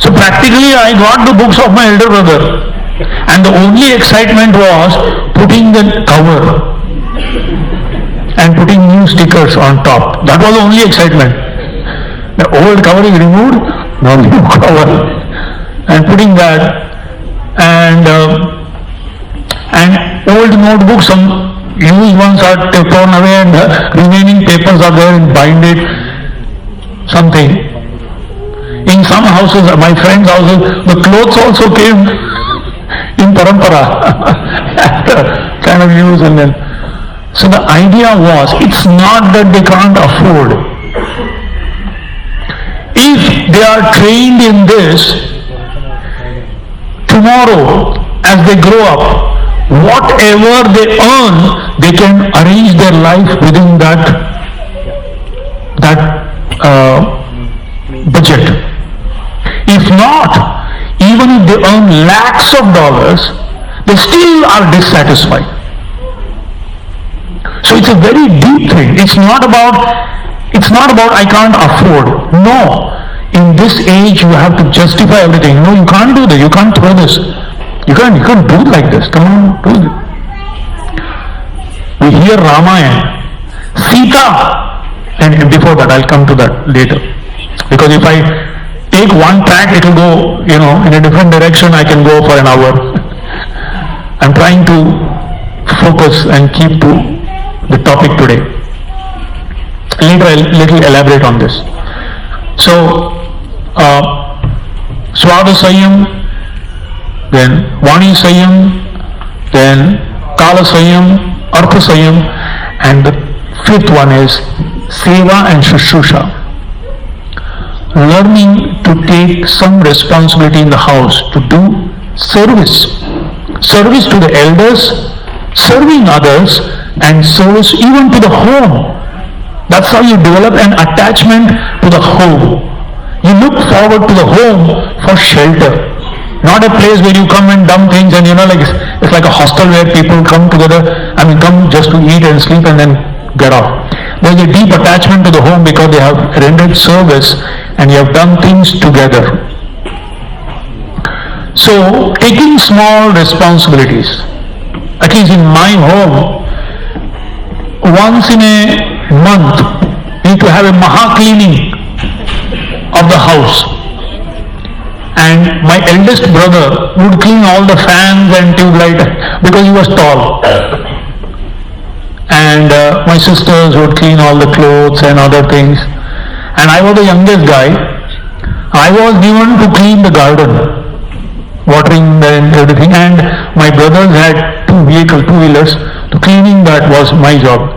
So practically I got the books of my elder brother. And the only excitement was putting the cover and putting new stickers on top. That was the only excitement. The old cover is removed, now new cover. And putting that, and old notebooks, some used ones are torn away and the remaining papers are there and binded, something. In some houses, my friends' houses, the clothes also came in parampara, kind of use, and then. So the idea was, it's not that they can't afford. If they are trained in this, tomorrow, as they grow up, whatever they earn, they can arrange their life within that budget. If not, even if they earn lakhs of dollars, they still are dissatisfied. So it's a very deep thing. It's not about I can't afford. No. In this age you have to justify everything. No, you can't do this. You can't throw this. You can't do it like this. Come on, do it. We hear Ramayana. Sita. And before that, I'll come to that later. Because if I take one track, it will go, in a different direction. I can go for an hour. I'm trying to focus and keep to the topic today. Later I'll little elaborate on this. So, Swada Sayam, then Vani Sayam, then Kala Sayam, Artha Sayam, and the fifth one is Seva and Shushusha. Learning to take some responsibility in the house to do service. Service to the elders, serving others, and service even to the home. That's how you develop an attachment to the home. You look forward to the home for shelter. Not a place where you come and dump things and it's like a hostel where people come together, come just to eat and sleep and then get off. There's a deep attachment to the home because they have rendered service and you have done things together. So, taking small responsibilities. At least in my home, once in a month, we need to have a maha cleaning of the house. And my eldest brother would clean all the fans and tube light because he was tall. And my sisters would clean all the clothes and other things. And I was the youngest guy. I was given to clean the garden, watering and everything. And my brothers had 2-wheelers. So cleaning that was my job.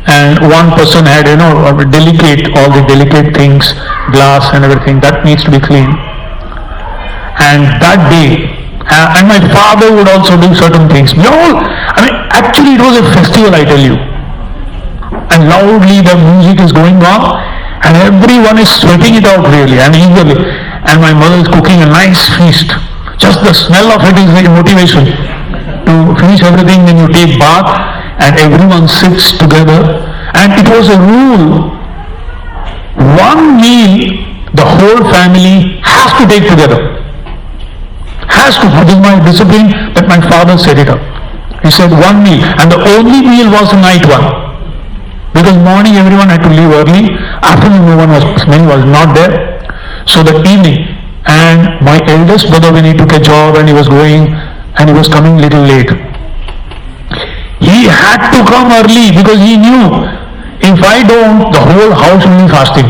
And one person had, all the delicate things, glass and everything, that needs to be cleaned. And that day, and my father would also do certain things. Actually it was a festival, I tell you. And loudly the music is going on, and everyone is sweating it out really, and eagerly. And my mother is cooking a nice feast. Just the smell of it is like motivation. To finish everything, then you take bath and everyone sits together. And it was a rule. One meal the whole family has to take together. Has to. That is my discipline that my father set it up. He said one meal, and the only meal was the night one. Because morning everyone had to leave early, afternoon many was not there. So the evening, and my eldest brother, when he took a job and he was going, and he was coming little late, he had to come early because he knew if I don't, the whole house will be fasting.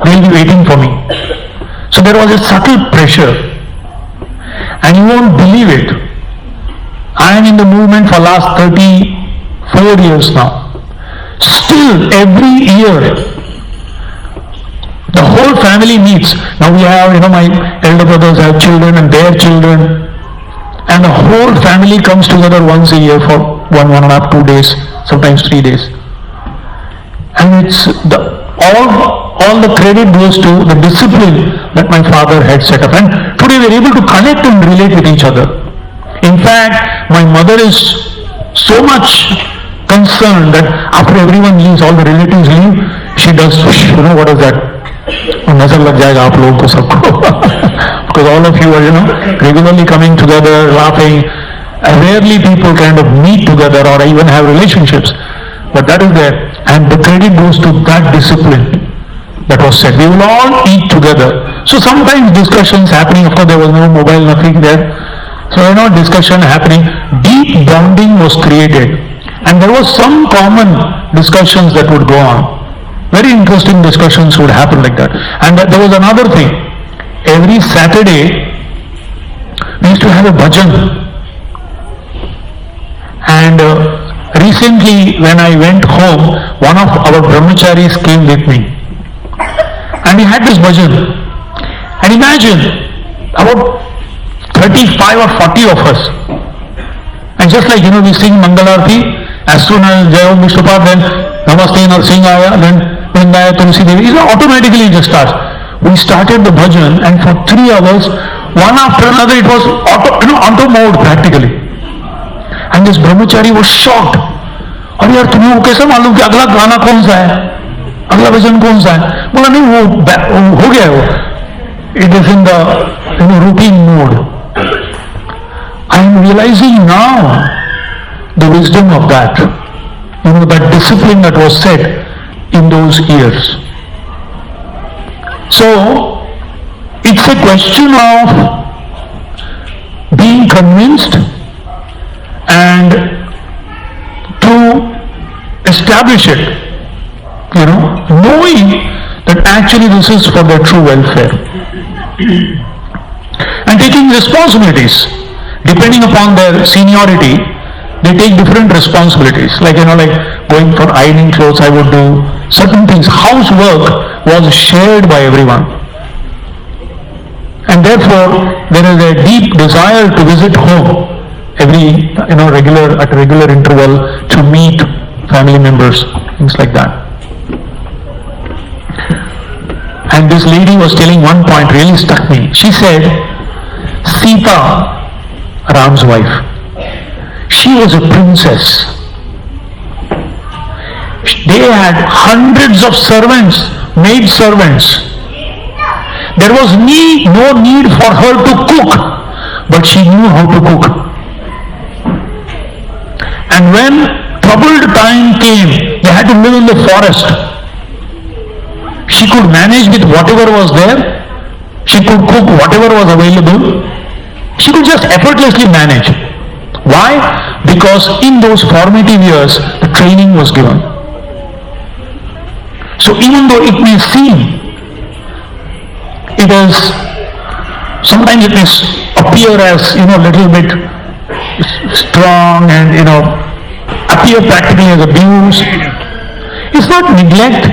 They will be waiting for me. So there was a subtle pressure, and you won't believe it. I am in the movement for last 34 years now. Still, every year, the whole family meets. Now we have, my elder brothers have children and their children, and the whole family comes together once a year for 1.5, 2 days, sometimes 3 days. And it's all the credit goes to the discipline that my father had set up. And today we are able to connect and relate with each other. In fact, my mother is so much concerned that after everyone leaves, all the relatives leave, she does, what is that? Nazar lag jayega aap logon ko sabko. Because all of you are, regularly coming together, laughing. Rarely people kind of meet together or even have relationships. But that is there. And the credit goes to that discipline that was set. We will all eat together. So sometimes discussions happening, of course there was no mobile, nothing there. So discussion happening, deep bonding was created. And there was some common discussions that would go on. Very interesting discussions would happen like that. And there was another thing. Every Saturday, we used to have a bhajan. And recently, when I went home, one of our brahmacharis came with me. And we had this bhajan. And imagine, about 35 or 40 of us. And just like, we sing Mangalarti, as soon as Jai Om Vishnupada, then Namaste Narsingaya, then Vrindaya Tulsi Devi, automatically it just starts. We started the bhajan, and for 3 hours, one after another, it was auto mode practically. And this brahmachari was shocked. और यार तुम्हें वो कैसे मालूम कि अगला गाना कौन सा है, अगला भजन कौन सा है? बोला नहीं, वो हो गया वो. It is in the routine mode. I am realizing now the wisdom of that. That discipline that was set in those years. So, it's a question of being convinced and to establish it, knowing that actually this is for their true welfare. And taking responsibilities, depending upon their seniority, they take different responsibilities. Like going for ironing clothes, I would do certain things. Housework was shared by everyone. And therefore, there is a deep desire to visit home every, at regular interval to meet family members, things like that. And this lady was telling one point, really struck me. She said, Sita, Ram's wife, she was a princess. They had hundreds of servants, maid servants. There was no need for her to cook, but she knew how to cook. And when troubled time came, they had to live in the forest. She could manage with whatever was there. She could cook whatever was available. She could just effortlessly manage. Why? Because in those formative years, the training was given. So even though it may seem, sometimes it may appear as, little bit strong and, appear practically as abuse. It's not neglect,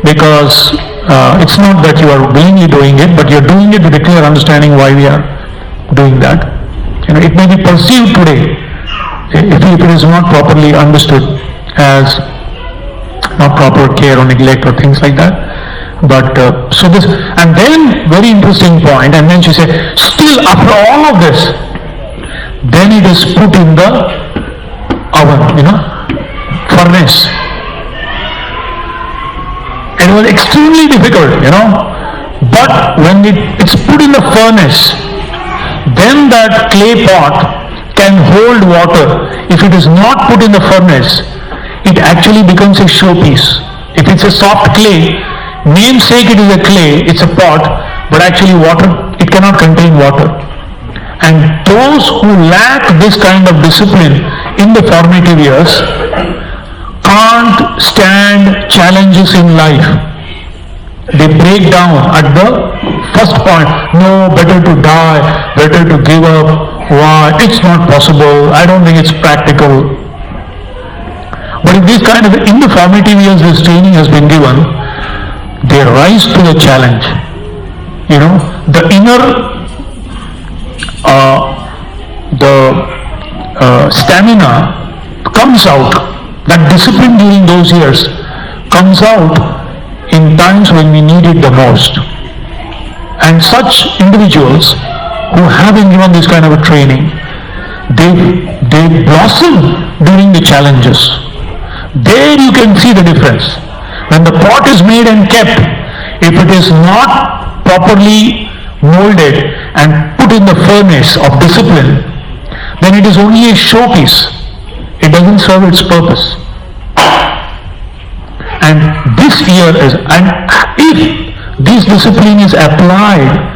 because it's not that you are willingly doing it, but you're doing it with a clear understanding why we are doing that. It may be perceived today, if it is not properly understood as not proper care or neglect or things like that. But so this, and then very interesting point, and then she said, still after all of this, then it is put in the oven, furnace. It was extremely difficult, but when it's put in the furnace, then that clay pot can hold water. If it is not put in the furnace, it actually becomes a showpiece. If it's a soft clay, namesake it is a clay, it's a pot, but actually water, it cannot contain water. And those who lack this kind of discipline in the formative years can't stand challenges in life. They break down at the first point. No, better to die, better to give up. Why? It's not possible. I don't think it's practical. But if this kind of, in the formative years, this training has been given, they rise to the challenge. The inner, stamina comes out. That discipline during those years comes out in times when we need it the most. And such individuals who have been given this kind of a training, they blossom during the challenges. There you can see the difference. When the pot is made and kept, if it is not properly molded and put in the furnace of discipline, then it is only a showpiece. It doesn't serve its purpose. And this year is, and if this discipline is applied,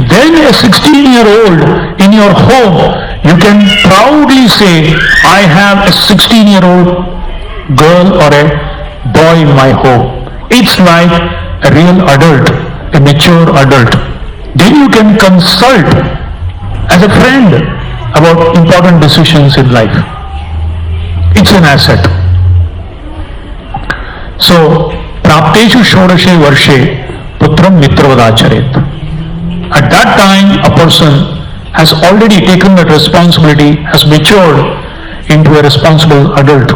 then a 16-year-old in your home, you can proudly say, I have a 16-year-old girl or a boy in my home. It's like a real adult, a mature adult. Then you can consult as a friend about important decisions in life. It's an asset. So, prapteshu shodashe varshe putram mitravadacharet. At that time, a person has already taken that responsibility, has matured into a responsible adult.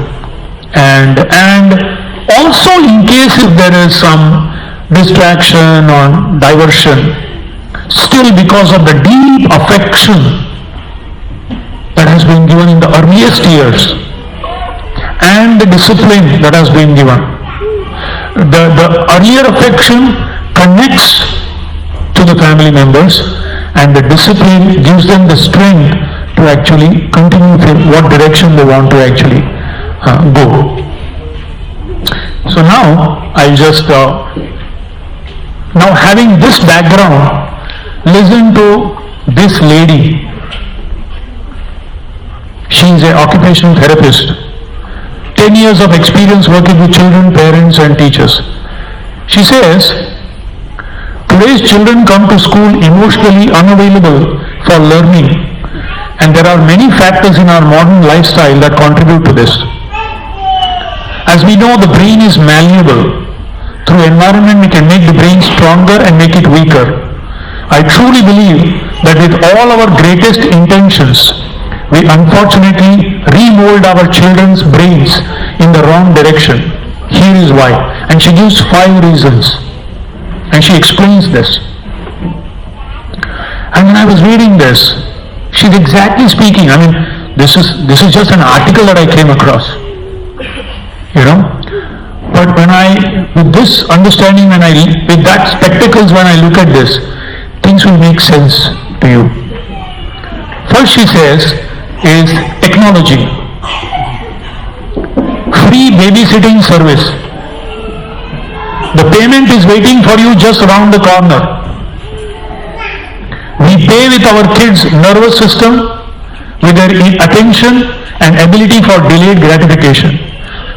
And also in case if there is some distraction or diversion, still because of the deep affection that has been given in the earliest years and the discipline that has been given, the earlier affection connects to the family members and the discipline gives them the strength to actually continue in what direction they want to actually go. So now I just, now having this background, listen to this lady. She is an occupational therapist. 10 years of experience working with children, parents and teachers. She says, today's children come to school emotionally unavailable for learning, and there are many factors in our modern lifestyle that contribute to this. As we know, the brain is malleable. Through environment, we can make the brain stronger and make it weaker. I truly believe that with all our greatest intentions, we unfortunately remold our children's brains in the wrong direction. Here is why. And she gives 5 reasons. And she explains this. And when I was reading this, she's exactly speaking. I mean, this is just an article that I came across. But when with this understanding, with that spectacles, when I look at this, things will make sense to you. First she says is technology. Free babysitting service. The payment is waiting for you just around the corner. We pay with our kids' nervous system, with their attention and ability for delayed gratification.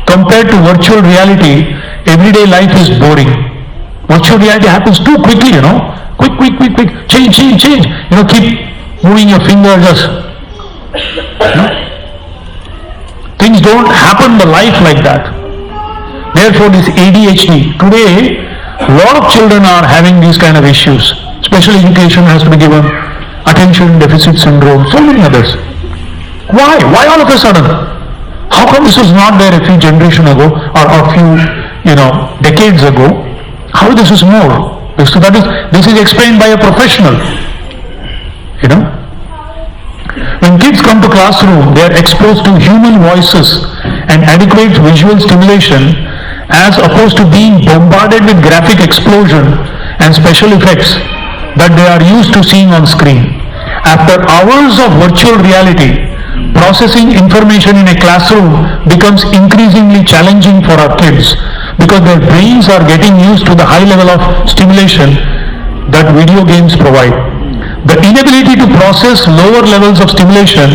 Compared to virtual reality, everyday life is boring. Virtual reality happens too quickly, Quick. Change. Keep moving your finger just. Things don't happen in life like that. Therefore, this ADHD. Today, a lot of children are having these kind of issues. Special education has to be given, attention deficit syndrome, so many others. Why? Why all of a sudden? How come this was not there a few generations ago or a few, decades ago? How this is more? So this is explained by a professional. When kids come to classroom, they are exposed to human voices and adequate visual stimulation as opposed to being bombarded with graphic explosion and special effects that they are used to seeing on screen. After hours of virtual reality, processing information in a classroom becomes increasingly challenging for our kids because their brains are getting used to the high level of stimulation that video games provide. The inability to process lower levels of stimulation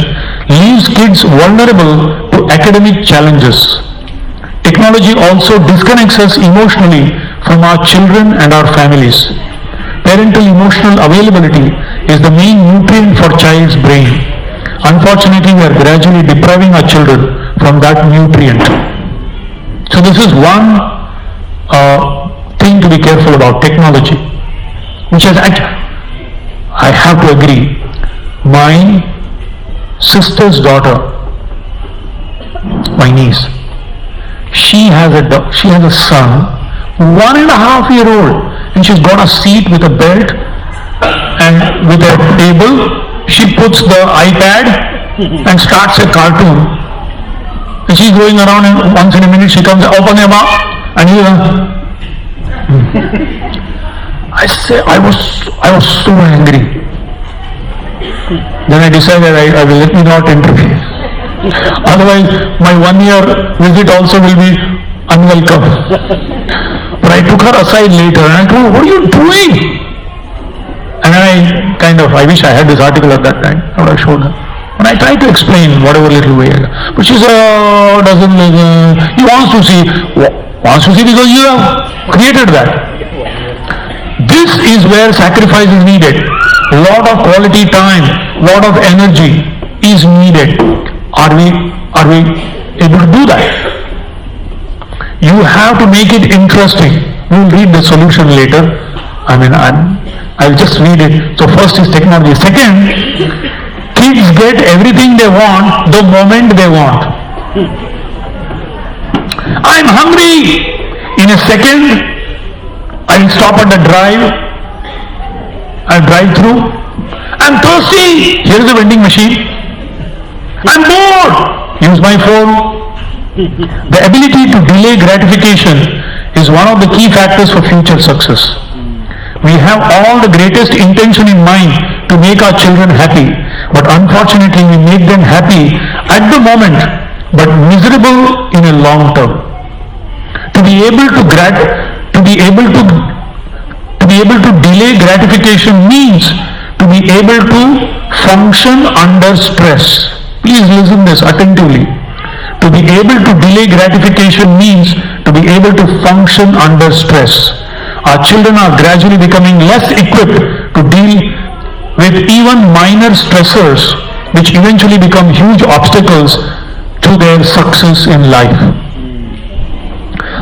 leaves kids vulnerable to academic challenges. Technology also disconnects us emotionally from our children and our families. Parental emotional availability is the main nutrient for child's brain. Unfortunately, we are gradually depriving our children from that nutrient. So this is one thing to be careful about, technology, which has I have to agree, my sister's daughter, my niece, she has a son, 1.5-year-old, and she's got a seat with a belt and with a table. She puts the iPad and starts a cartoon. And she's going around, and once in a minute she comes, open your mouth, and I was so angry. Then I decided I will let me not intervene. Otherwise, my 1-year visit also will be unwelcome. But I took her aside later and I told her, what are you doing? And I wish I had this article at that time. I would have shown her. And I tried to explain whatever little way. But she said, doesn't listen. He wants to see because you have created that. This is where sacrifice is needed. A lot of quality time, lot of energy is needed. Are we able to do that? You have to make it interesting. We'll read the solution later. I'll just read it. So first is technology. Second, kids get everything they want the moment they want. I'm hungry. In a second, I'll stop at the I'll drive through. I'm thirsty. Here's the vending machine. I'm bored. Use my phone. The ability to delay gratification is one of the key factors for future success. We have all the greatest intention in mind to make our children happy, but unfortunately we make them happy at the moment, but miserable in a long term. To be able to delay gratification means to be able to function under stress. Please listen this attentively. To be able to delay gratification means to be able to function under stress. Our children are gradually becoming less equipped to deal with even minor stressors, which eventually become huge obstacles to their success in life.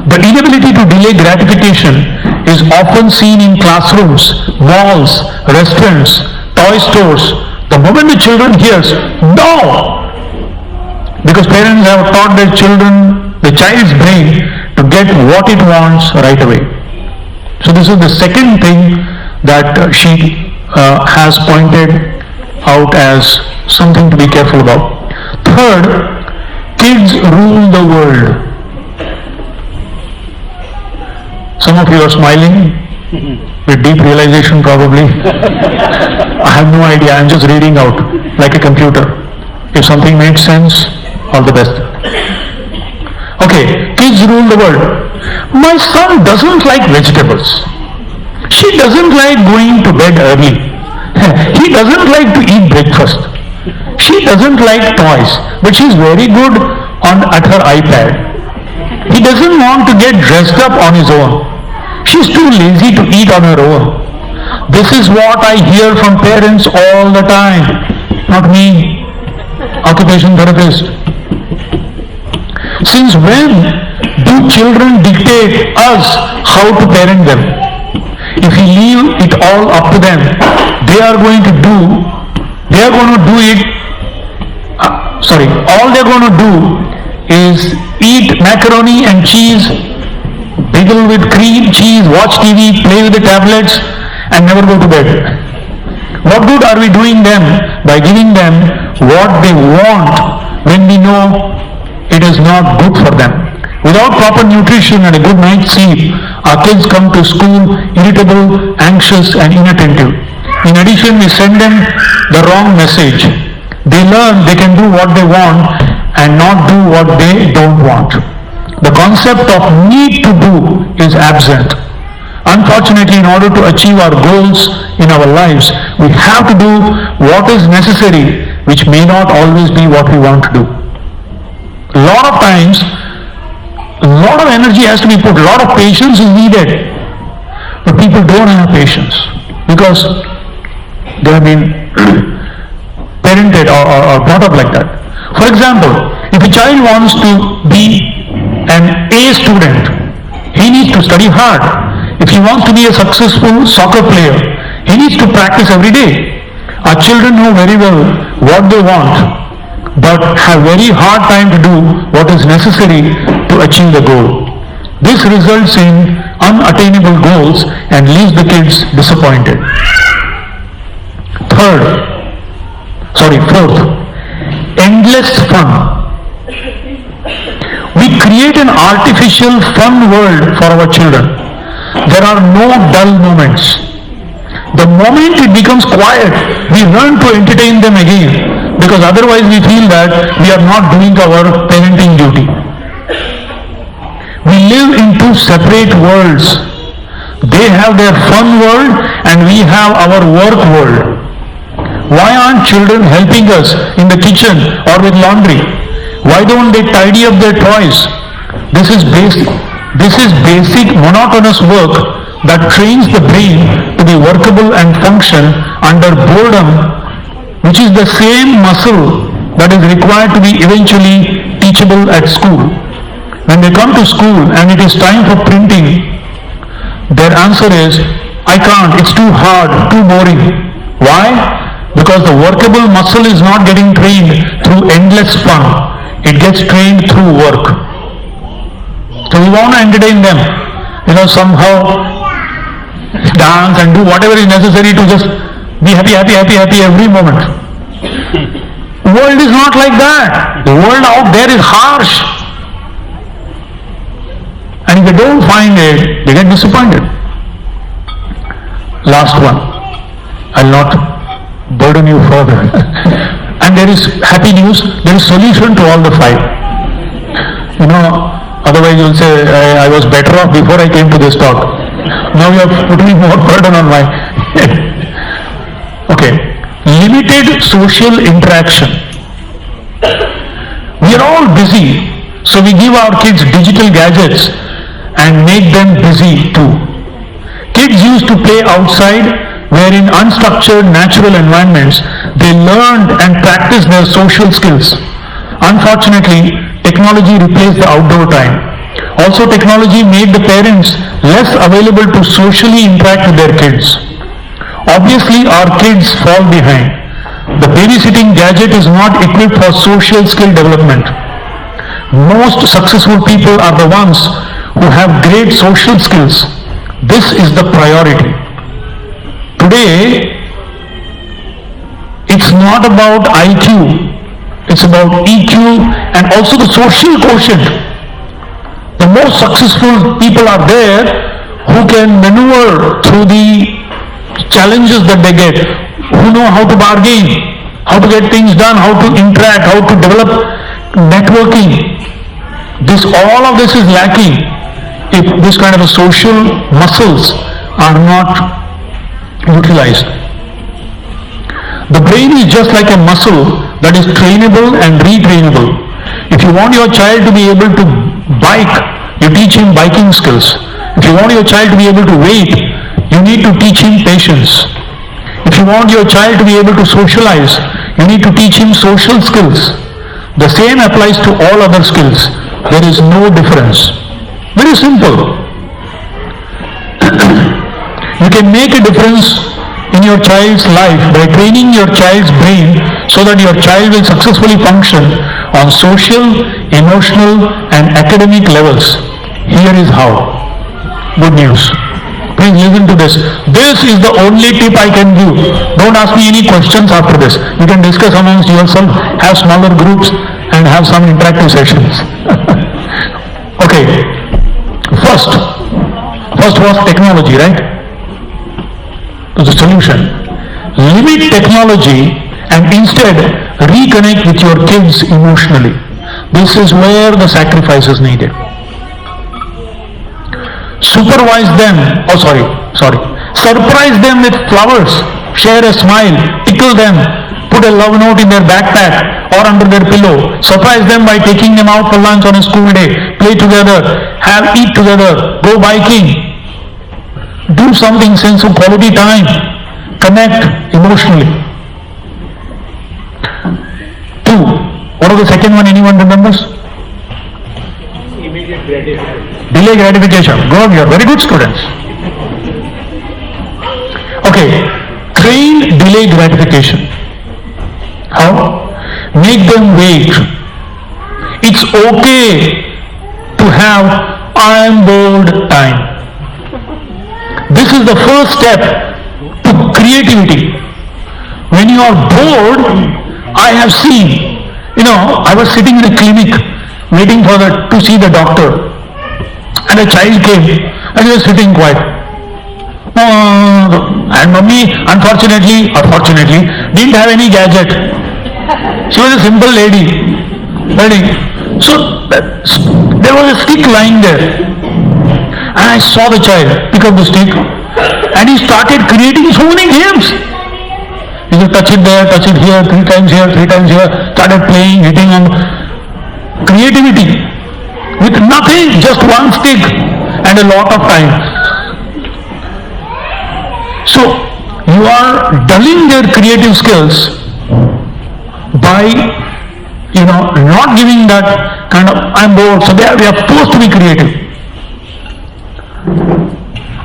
The inability to delay gratification is often seen in classrooms, malls, restaurants, toy stores. The moment the children hears no, because parents have taught their children, the child's brain, to get what it wants right away. So this is the second thing that she has pointed out as something to be careful about. Third, kids rule the world. Some of you are smiling with deep realization probably. I have no idea, I'm just reading out like a computer. If something made sense, all the best. Okay, kids rule the world. My son doesn't like vegetables. She doesn't like going to bed early. He doesn't like to eat breakfast. She doesn't like toys, but she's very good at her iPad. He doesn't want to get dressed up on his own. She's too lazy to eat on her own. This is what I hear from parents all the time. Not me, occupation therapist. Since when do children dictate us how to parent them? If we leave it all up to them, all they're going to do is eat macaroni and cheese pickle with cream, cheese, watch TV, play with the tablets, and never go to bed. What good are we doing them by giving them what they want when we know it is not good for them? Without proper nutrition and a good night's sleep, our kids come to school irritable, anxious, and inattentive. In addition, we send them the wrong message. They learn they can do what they want and not do what they don't want. The concept of need to do is absent. Unfortunately, in order to achieve our goals in our lives, we have to do what is necessary, which may not always be what we want to do. A lot of times, a lot of energy has to be put, a lot of patience is needed. But people don't have patience because they have been parented or brought up like that. For example, if a child wants to be an A student, he needs to study hard. If he wants to be a successful soccer player, he needs to practice every day. Our children know very well what they want, but have very hard time to do what is necessary to achieve the goal. This results in unattainable goals and leaves the kids disappointed. Fourth, endless fun. We create an artificial fun world for our children. There are no dull moments. The moment it becomes quiet, we run to entertain them again, because otherwise we feel that we are not doing our parenting duty. We live in two separate worlds. They have their fun world and we have our work world. Why aren't children helping us in the kitchen or with laundry? Why don't they tidy up their toys? This is basic monotonous work that trains the brain to be workable and function under boredom, which is the same muscle that is required to be eventually teachable at school. When they come to school and it is time for printing, their answer is, I can't, it's too hard, too boring. Why? Because the workable muscle is not getting trained through endless fun. It gets trained through work. So we want to entertain them, somehow dance and do whatever is necessary to just be happy every moment. The world is not like that. The world out there is harsh. And if they don't find it, they get disappointed. Last one. I'll not burden you further. And there is happy news, there is solution to all the five. Otherwise you'll say, I was better off before I came to this talk. Now you have put me more burden on my head. Okay. Limited social interaction. We are all busy, so we give our kids digital gadgets and make them busy too. Kids used to play outside, where in unstructured natural environments they learned and practiced their social skills. Unfortunately, technology replaced the outdoor time. Also, technology made the parents less available to socially interact with their kids. Obviously, our kids fall behind. The babysitting gadget is not equipped for social skill development. Most successful people are the ones who have great social skills. This is the priority. Today, it's not about IQ, it's about EQ and also the social quotient. The most successful people are there who can maneuver through the challenges that they get, who know how to bargain, how to get things done, how to interact, how to develop networking. All of this is lacking if this kind of a social muscles are not utilized. The brain is just like a muscle that is trainable and retrainable. If you want your child to be able to bike, you teach him biking skills. If you want your child to be able to wait, you need to teach him patience. If you want your child to be able to socialize, you need to teach him social skills. The same applies to all other skills. There is no difference. Very simple. You can make a difference in your child's life by training your child's brain so that your child will successfully function on social, emotional and academic levels. Here is how. good news. Please listen to this. This is the only tip I can give. Don't ask me any questions after this. You can discuss amongst yourself, have smaller groups and have some interactive sessions. Okay. First was technology, right? The solution. Limit technology and instead reconnect with your kids emotionally. This is where the sacrifice is needed. Surprise them with flowers, share a smile, tickle them, put a love note in their backpack or under their pillow, surprise them by taking them out for lunch on a school day, play together, eat together, go biking, do something, sense of quality time, connect emotionally. 2. What was the second one? Anyone remembers? Immediate gratification. Delay gratification. Good, you are very good students. Okay, train delay gratification. How? Make them wait. It's okay to have I am bored time. This is the first step to creativity. When you are bored, I have seen, I was sitting in a clinic waiting to see the doctor, and a child came and he was sitting quiet. And mummy, unfortunately or fortunately, didn't have any gadget. She was a simple lady. So there was a stick lying there. And I saw the child pick up the stick and he started creating so many games. He would touch it there, touch it here, 3 times here, 3 times here, started playing, hitting on creativity with nothing, just one stick and a lot of time. So you are dulling their creative skills by not giving that kind of I'm bored, so they are forced to be creative.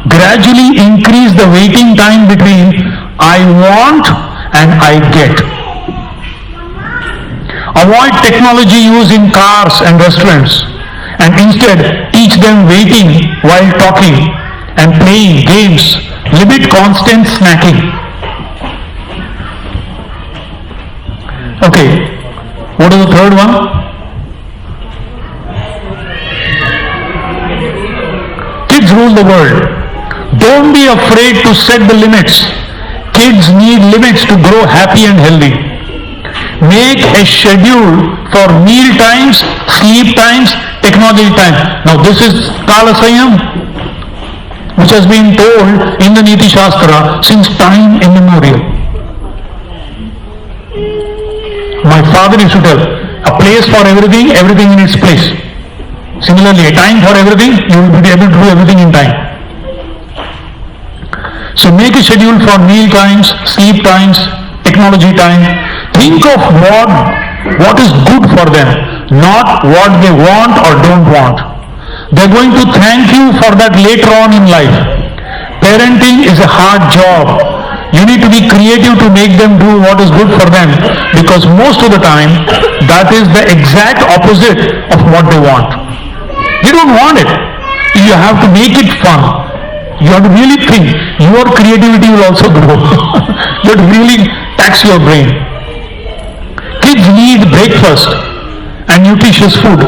Gradually increase the waiting time between I want and I get. Avoid technology use in cars and restaurants and instead teach them waiting while talking and playing games. Limit constant snacking. Okay, what is the third one? Kids rule the world. Don't be afraid to set the limits. Kids need limits to grow happy and healthy. Make a schedule for meal times, sleep times, technology time. Now this is Kalasayam, which has been told in the Niti Shastra since time immemorial. My father used to tell, a place for everything, everything in its place. Similarly, a time for everything, you will be able to do everything in time. So make a schedule for meal times, sleep times, technology time. Think of what is good for them, not what they want or don't want. They're going to thank you for that later on in life. Parenting is a hard job. You need to be creative to make them do what is good for them, because most of the time that is the exact opposite of what they want. They don't want it. You have to make it fun. You have to really think. Your creativity will also grow. You have to really tax your brain. Kids need breakfast and nutritious food.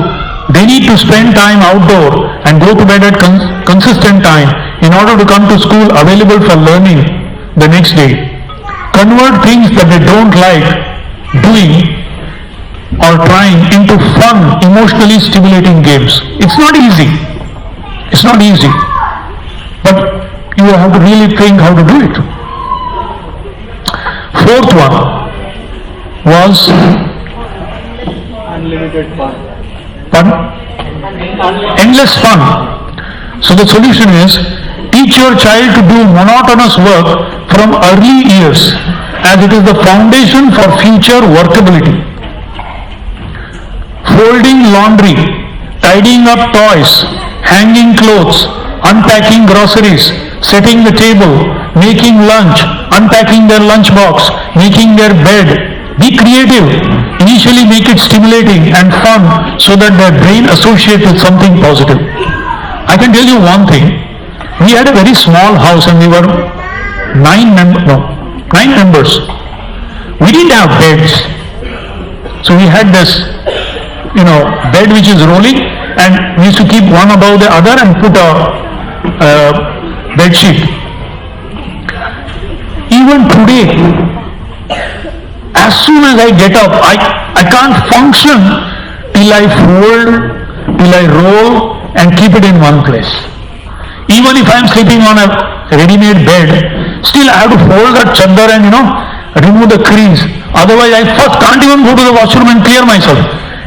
They need to spend time outdoor and go to bed at consistent time in order to come to school available for learning the next day. Convert things that they don't like doing or trying into fun, emotionally stimulating games. It's not easy. It's not easy. But you have to really think how to do it. Fourth one was unlimited fun. Pardon? Endless fun. So the solution is teach your child to do monotonous work from early years, as it is the foundation for future workability. Folding laundry, tidying up toys, hanging clothes, unpacking groceries, setting the table, making lunch, unpacking their lunchbox, making their bed. Be creative. Initially make it stimulating and fun so that their brain associates with something positive. I can tell you one thing. We had a very small house and we were 9 members. We didn't have beds. So we had this, bed which is rolling, and we used to keep one above the other and put a bed sheet. Even today, as soon as I get up, I can't function till I fold, till I roll and keep it in one place. Even if I am sleeping on a ready-made bed, still I have to fold that chaddar and remove the crease. Otherwise I first can't even go to the washroom and clear myself.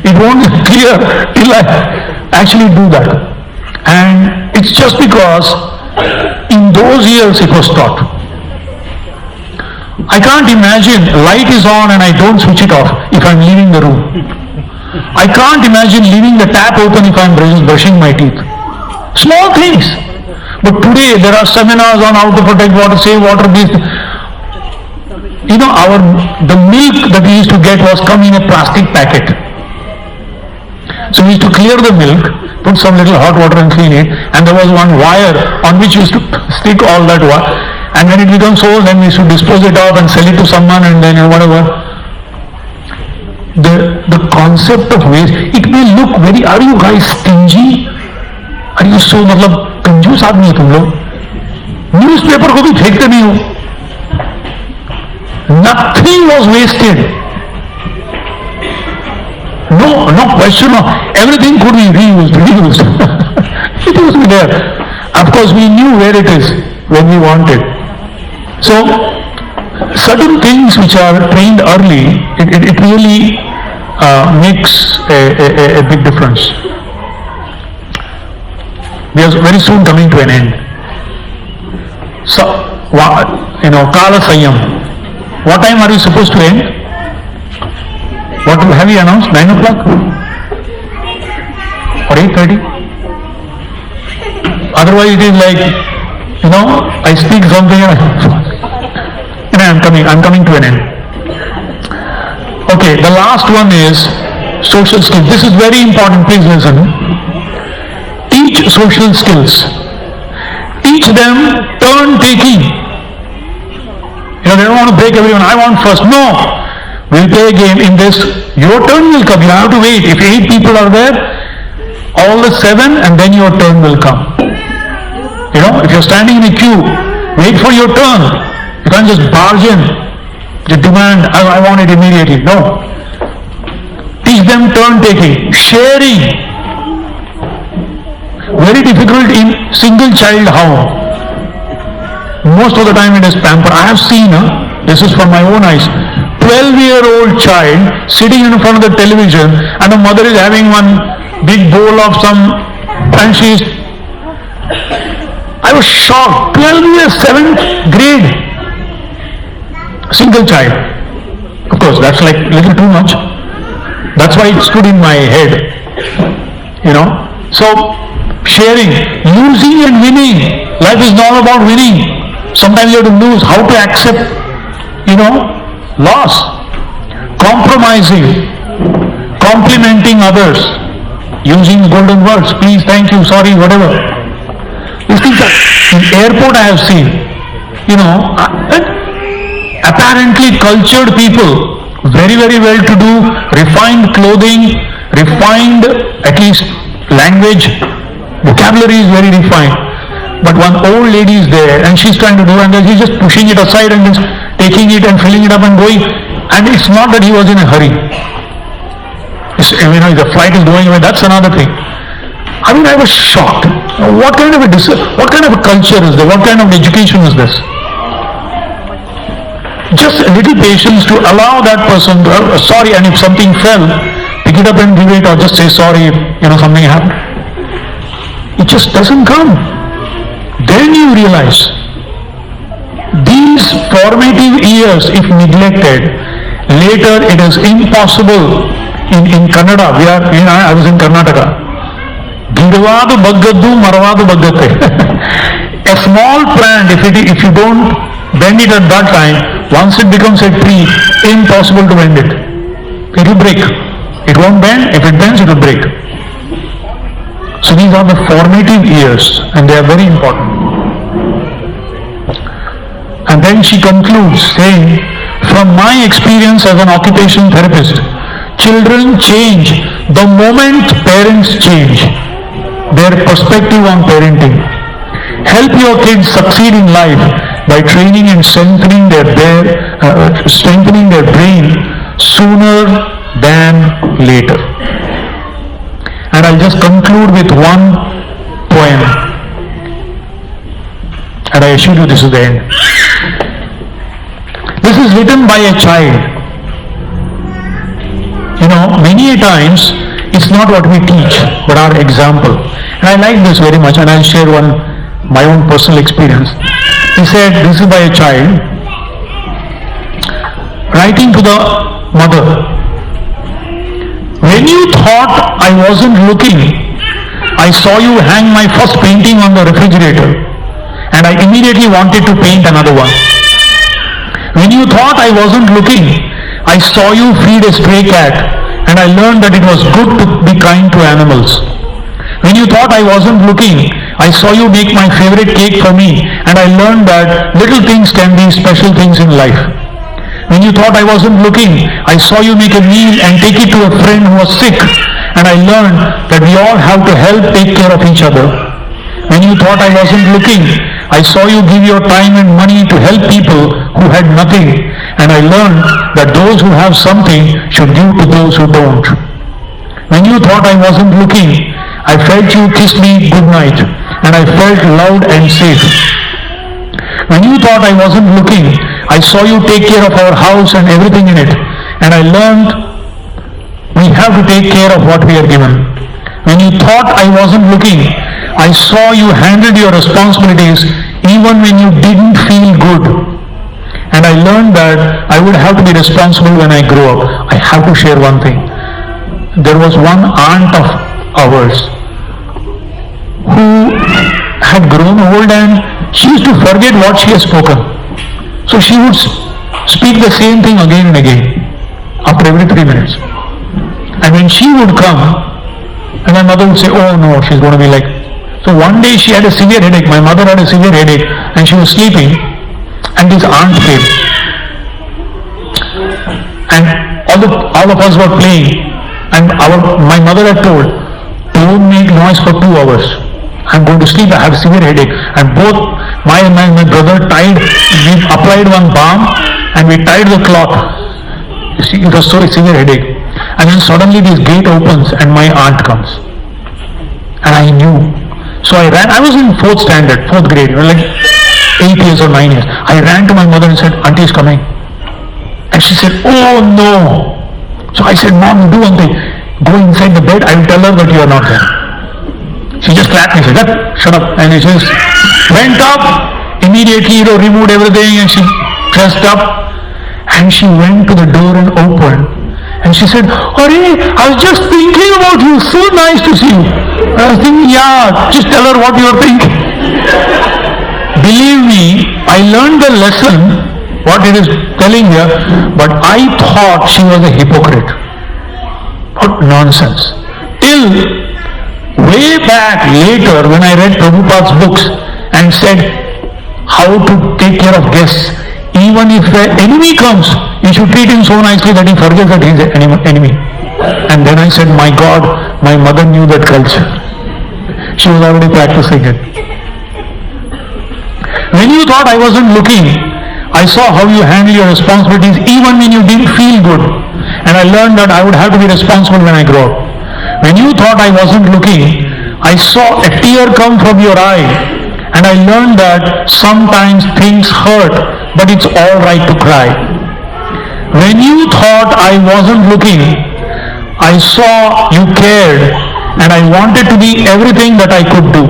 It won't clear till I actually do that. And it's just because in those years it was taught. I can't imagine light is on and I don't switch it off if I'm leaving the room. I can't imagine leaving the tap open if I'm brushing my teeth. Small things. But today there are seminars on how to protect water, save water, these. The milk that we used to get was come in a plastic packet. So we used to clear the milk, put some little hot water and clean it, and there was one wire on which we used to stick all that wire. And when it becomes old, then we should dispose it off and sell it to someone and then whatever. The concept of waste, it may look very, are you guys stingy? Are you so, कंजूस आदमी है तुम लोग? Newspaper को भी फेंकते नहीं हो? Nothing was wasted. No question of, everything could be reused. It was there. Of course, we knew where it is when we wanted. So, certain things which are trained early, it really makes a big difference. We are very soon coming to an end. So, Kala Sayyam. What time are we supposed to end? What have we announced? 9 o'clock? Or 8:30? Otherwise it is like, I speak something and I'm coming to an end. Okay, the last one is social skills. This is very important, please listen. Teach social skills. Teach them turn-taking. They don't want to break everyone. I want first. No. We'll play a game in this. Your turn will come. You have to wait. If 8 people are there, all the 7 and then your turn will come. If you're standing in a queue, wait for your turn. You can't just barge in. Just demand, I want it immediately. No. Teach them turn-taking. Sharing. Very difficult in single child home. Most of the time it is pamper. I have seen, this is from my own eyes, 12-year-old child sitting in front of the television and the mother is having one big bowl of some, and I was shocked. 12 years, 7th grade. Single child. Of course, that's like a little too much. That's why it stood in my head. So, sharing, losing and winning. Life is not about winning. Sometimes you have to lose. How to accept, loss. Compromising. Complimenting others. Using golden words. Please, thank you, sorry, whatever. These things are, in airport I have seen, apparently cultured people, very, very well to do, refined clothing, refined, at least language, vocabulary is very refined. But one old lady is there and she's trying to do, and then he's just pushing it aside and just taking it and filling it up and going. And it's not that he was in a hurry. The flight is going away, that's another thing. I was shocked. What kind of a culture is this? What kind of education is this? Just a little patience to allow that person to, sorry, and if something fell, pick it up and give it, or just say sorry if something happened. It just doesn't come. Then you realize these formative years, if neglected, later it is impossible. In Kannada, I was in Karnataka. Gidavadu baggaddu maravadu baggatte. A small plant, if you don't bend it at that time, once it becomes a tree, impossible to bend it. It will break. It won't bend. If it bends, it will break. So these are the formative years, and they are very important. And then she concludes saying, from my experience as an occupational therapist, children change the moment parents change their perspective on parenting. Help your kids succeed in life by training and strengthening their brain sooner than later. And I'll just conclude with one poem. And I assure you this is the end. This is written by a child. You know, many a times it's not what we teach, but our example. And I like this very much, and I'll share my own personal experience. He said, this is by a child writing to the mother. When you thought I wasn't looking, I saw you hang my first painting on the refrigerator, and I immediately wanted to paint another one. When you thought I wasn't looking, I saw you feed a stray cat, and I learned that it was good to be kind to animals. When you thought I wasn't looking, I saw you make my favorite cake for me, and I learned that little things can be special things in life. When you thought I wasn't looking, I saw you make a meal and take it to a friend who was sick, and I learned that we all have to help take care of each other. When you thought I wasn't looking, I saw you give your time and money to help people who had nothing, and I learned that those who have something should give to those who don't. When you thought I wasn't looking, I felt you kiss me goodnight, and I felt loved and safe. When you thought I wasn't looking, I saw you take care of our house and everything in it, and I learned we have to take care of what we are given. When you thought I wasn't looking, I saw you handled your responsibilities even when you didn't feel good. And I learned that I would have to be responsible when I grow up. I have to share one thing. There was one aunt of ours who had grown old and she used to forget what she has spoken. So she would speak the same thing again and again after every 3 minutes. And when she would come, and my mother would say, oh no, she's going to be like. So one day she had a severe headache. My mother had a severe headache and she was sleeping, and this aunt came. And all of us were playing, and my mother had told, don't make noise for 2 hours. I'm going to sleep, I have a severe headache. And both my brother we applied one balm and we tied the cloth. You see, it was so severe headache. And then suddenly this gate opens and my aunt comes. And I knew. So I ran, I was in 4th grade, like 8 years or 9 years. I ran to my mother and said, Auntie is coming. And she said, oh no. So I said, Mom, do one thing. Go inside the bed, I will tell her that you are not there. She just clapped me, said, shut up. And she just went up, immediately removed everything, and she dressed up. And she went to the door and opened. And she said, Hare, I was just thinking about you, so nice to see you. I was thinking, yeah, just tell her what you are thinking. Believe me, I learned the lesson, what it is telling here, but I thought she was a hypocrite. What nonsense. Till way back later when I read Prabhupada's books and said how to take care of guests, even if an enemy comes, you should treat him so nicely that he forgets that he is an enemy. And then I said, my God, my mother knew that culture. She was already practicing it. When you thought I wasn't looking, I saw how you handle your responsibilities even when you didn't feel good. And I learned that I would have to be responsible when I grow up. When you thought I wasn't looking, I saw a tear come from your eye. And I learned that sometimes things hurt, but it's all right to cry. When you thought I wasn't looking, I saw you cared, and I wanted to be everything that I could do.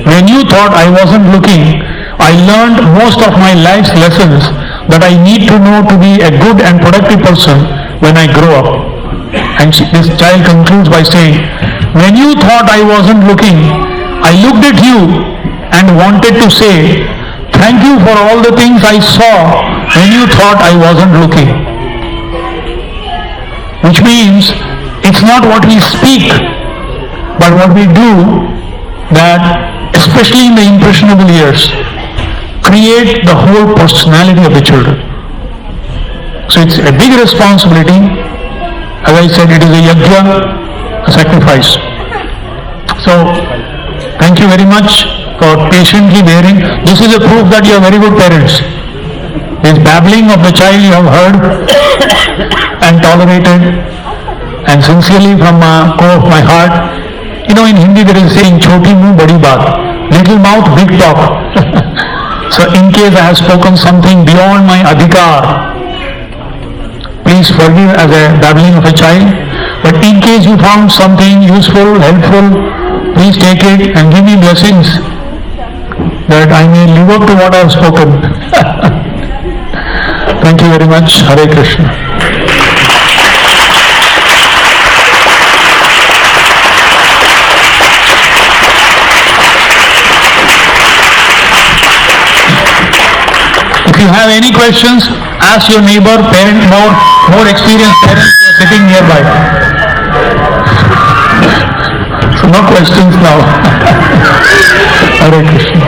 When you thought I wasn't looking, I learned most of my life's lessons that I need to know to be a good and productive person when I grow up. And this child concludes by saying, when you thought I wasn't looking, I looked at you and wanted to say, thank you for all the things I saw when you thought I wasn't looking. Which means, it's not what we speak, but what we do that, especially in the impressionable years, create the whole personality of the children. So it's a big responsibility. As I said, it is a yajna, a sacrifice. So, thank you very much for patiently bearing. This is a proof that you are very good parents. This babbling of the child you have heard and tolerated, and sincerely from the core of my heart. You know, in Hindi there is a saying, "Choti muh badi baat," little mouth, big talk. So, in case I have spoken something beyond my adhikar, please forgive as a babbling of a child. But in case you found something useful, helpful, please take it and give me blessings that I may live up to what I have spoken. Thank you very much. Hare Krishna. If you have any questions, ask your neighbor, parent, more experienced parents who are sitting nearby. So no questions now. Hare Krishna.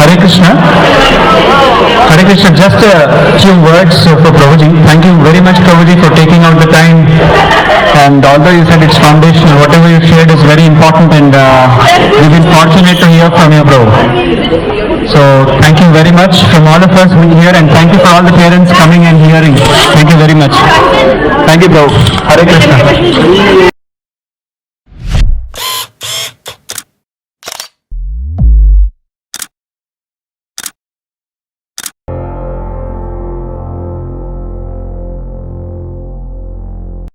Hare Krishna. Hare Krishna. Just a few words for Prabhuji. Thank you very much, Prabhuji, for taking out the time. And although you said it's foundational, whatever you shared is very important, and we've been fortunate to hear from you, Prabhu. So thank you very much from all of us here, and thank you for all the parents coming and hearing. Thank you very much. Thank you, Prabhu. Hare Krishna.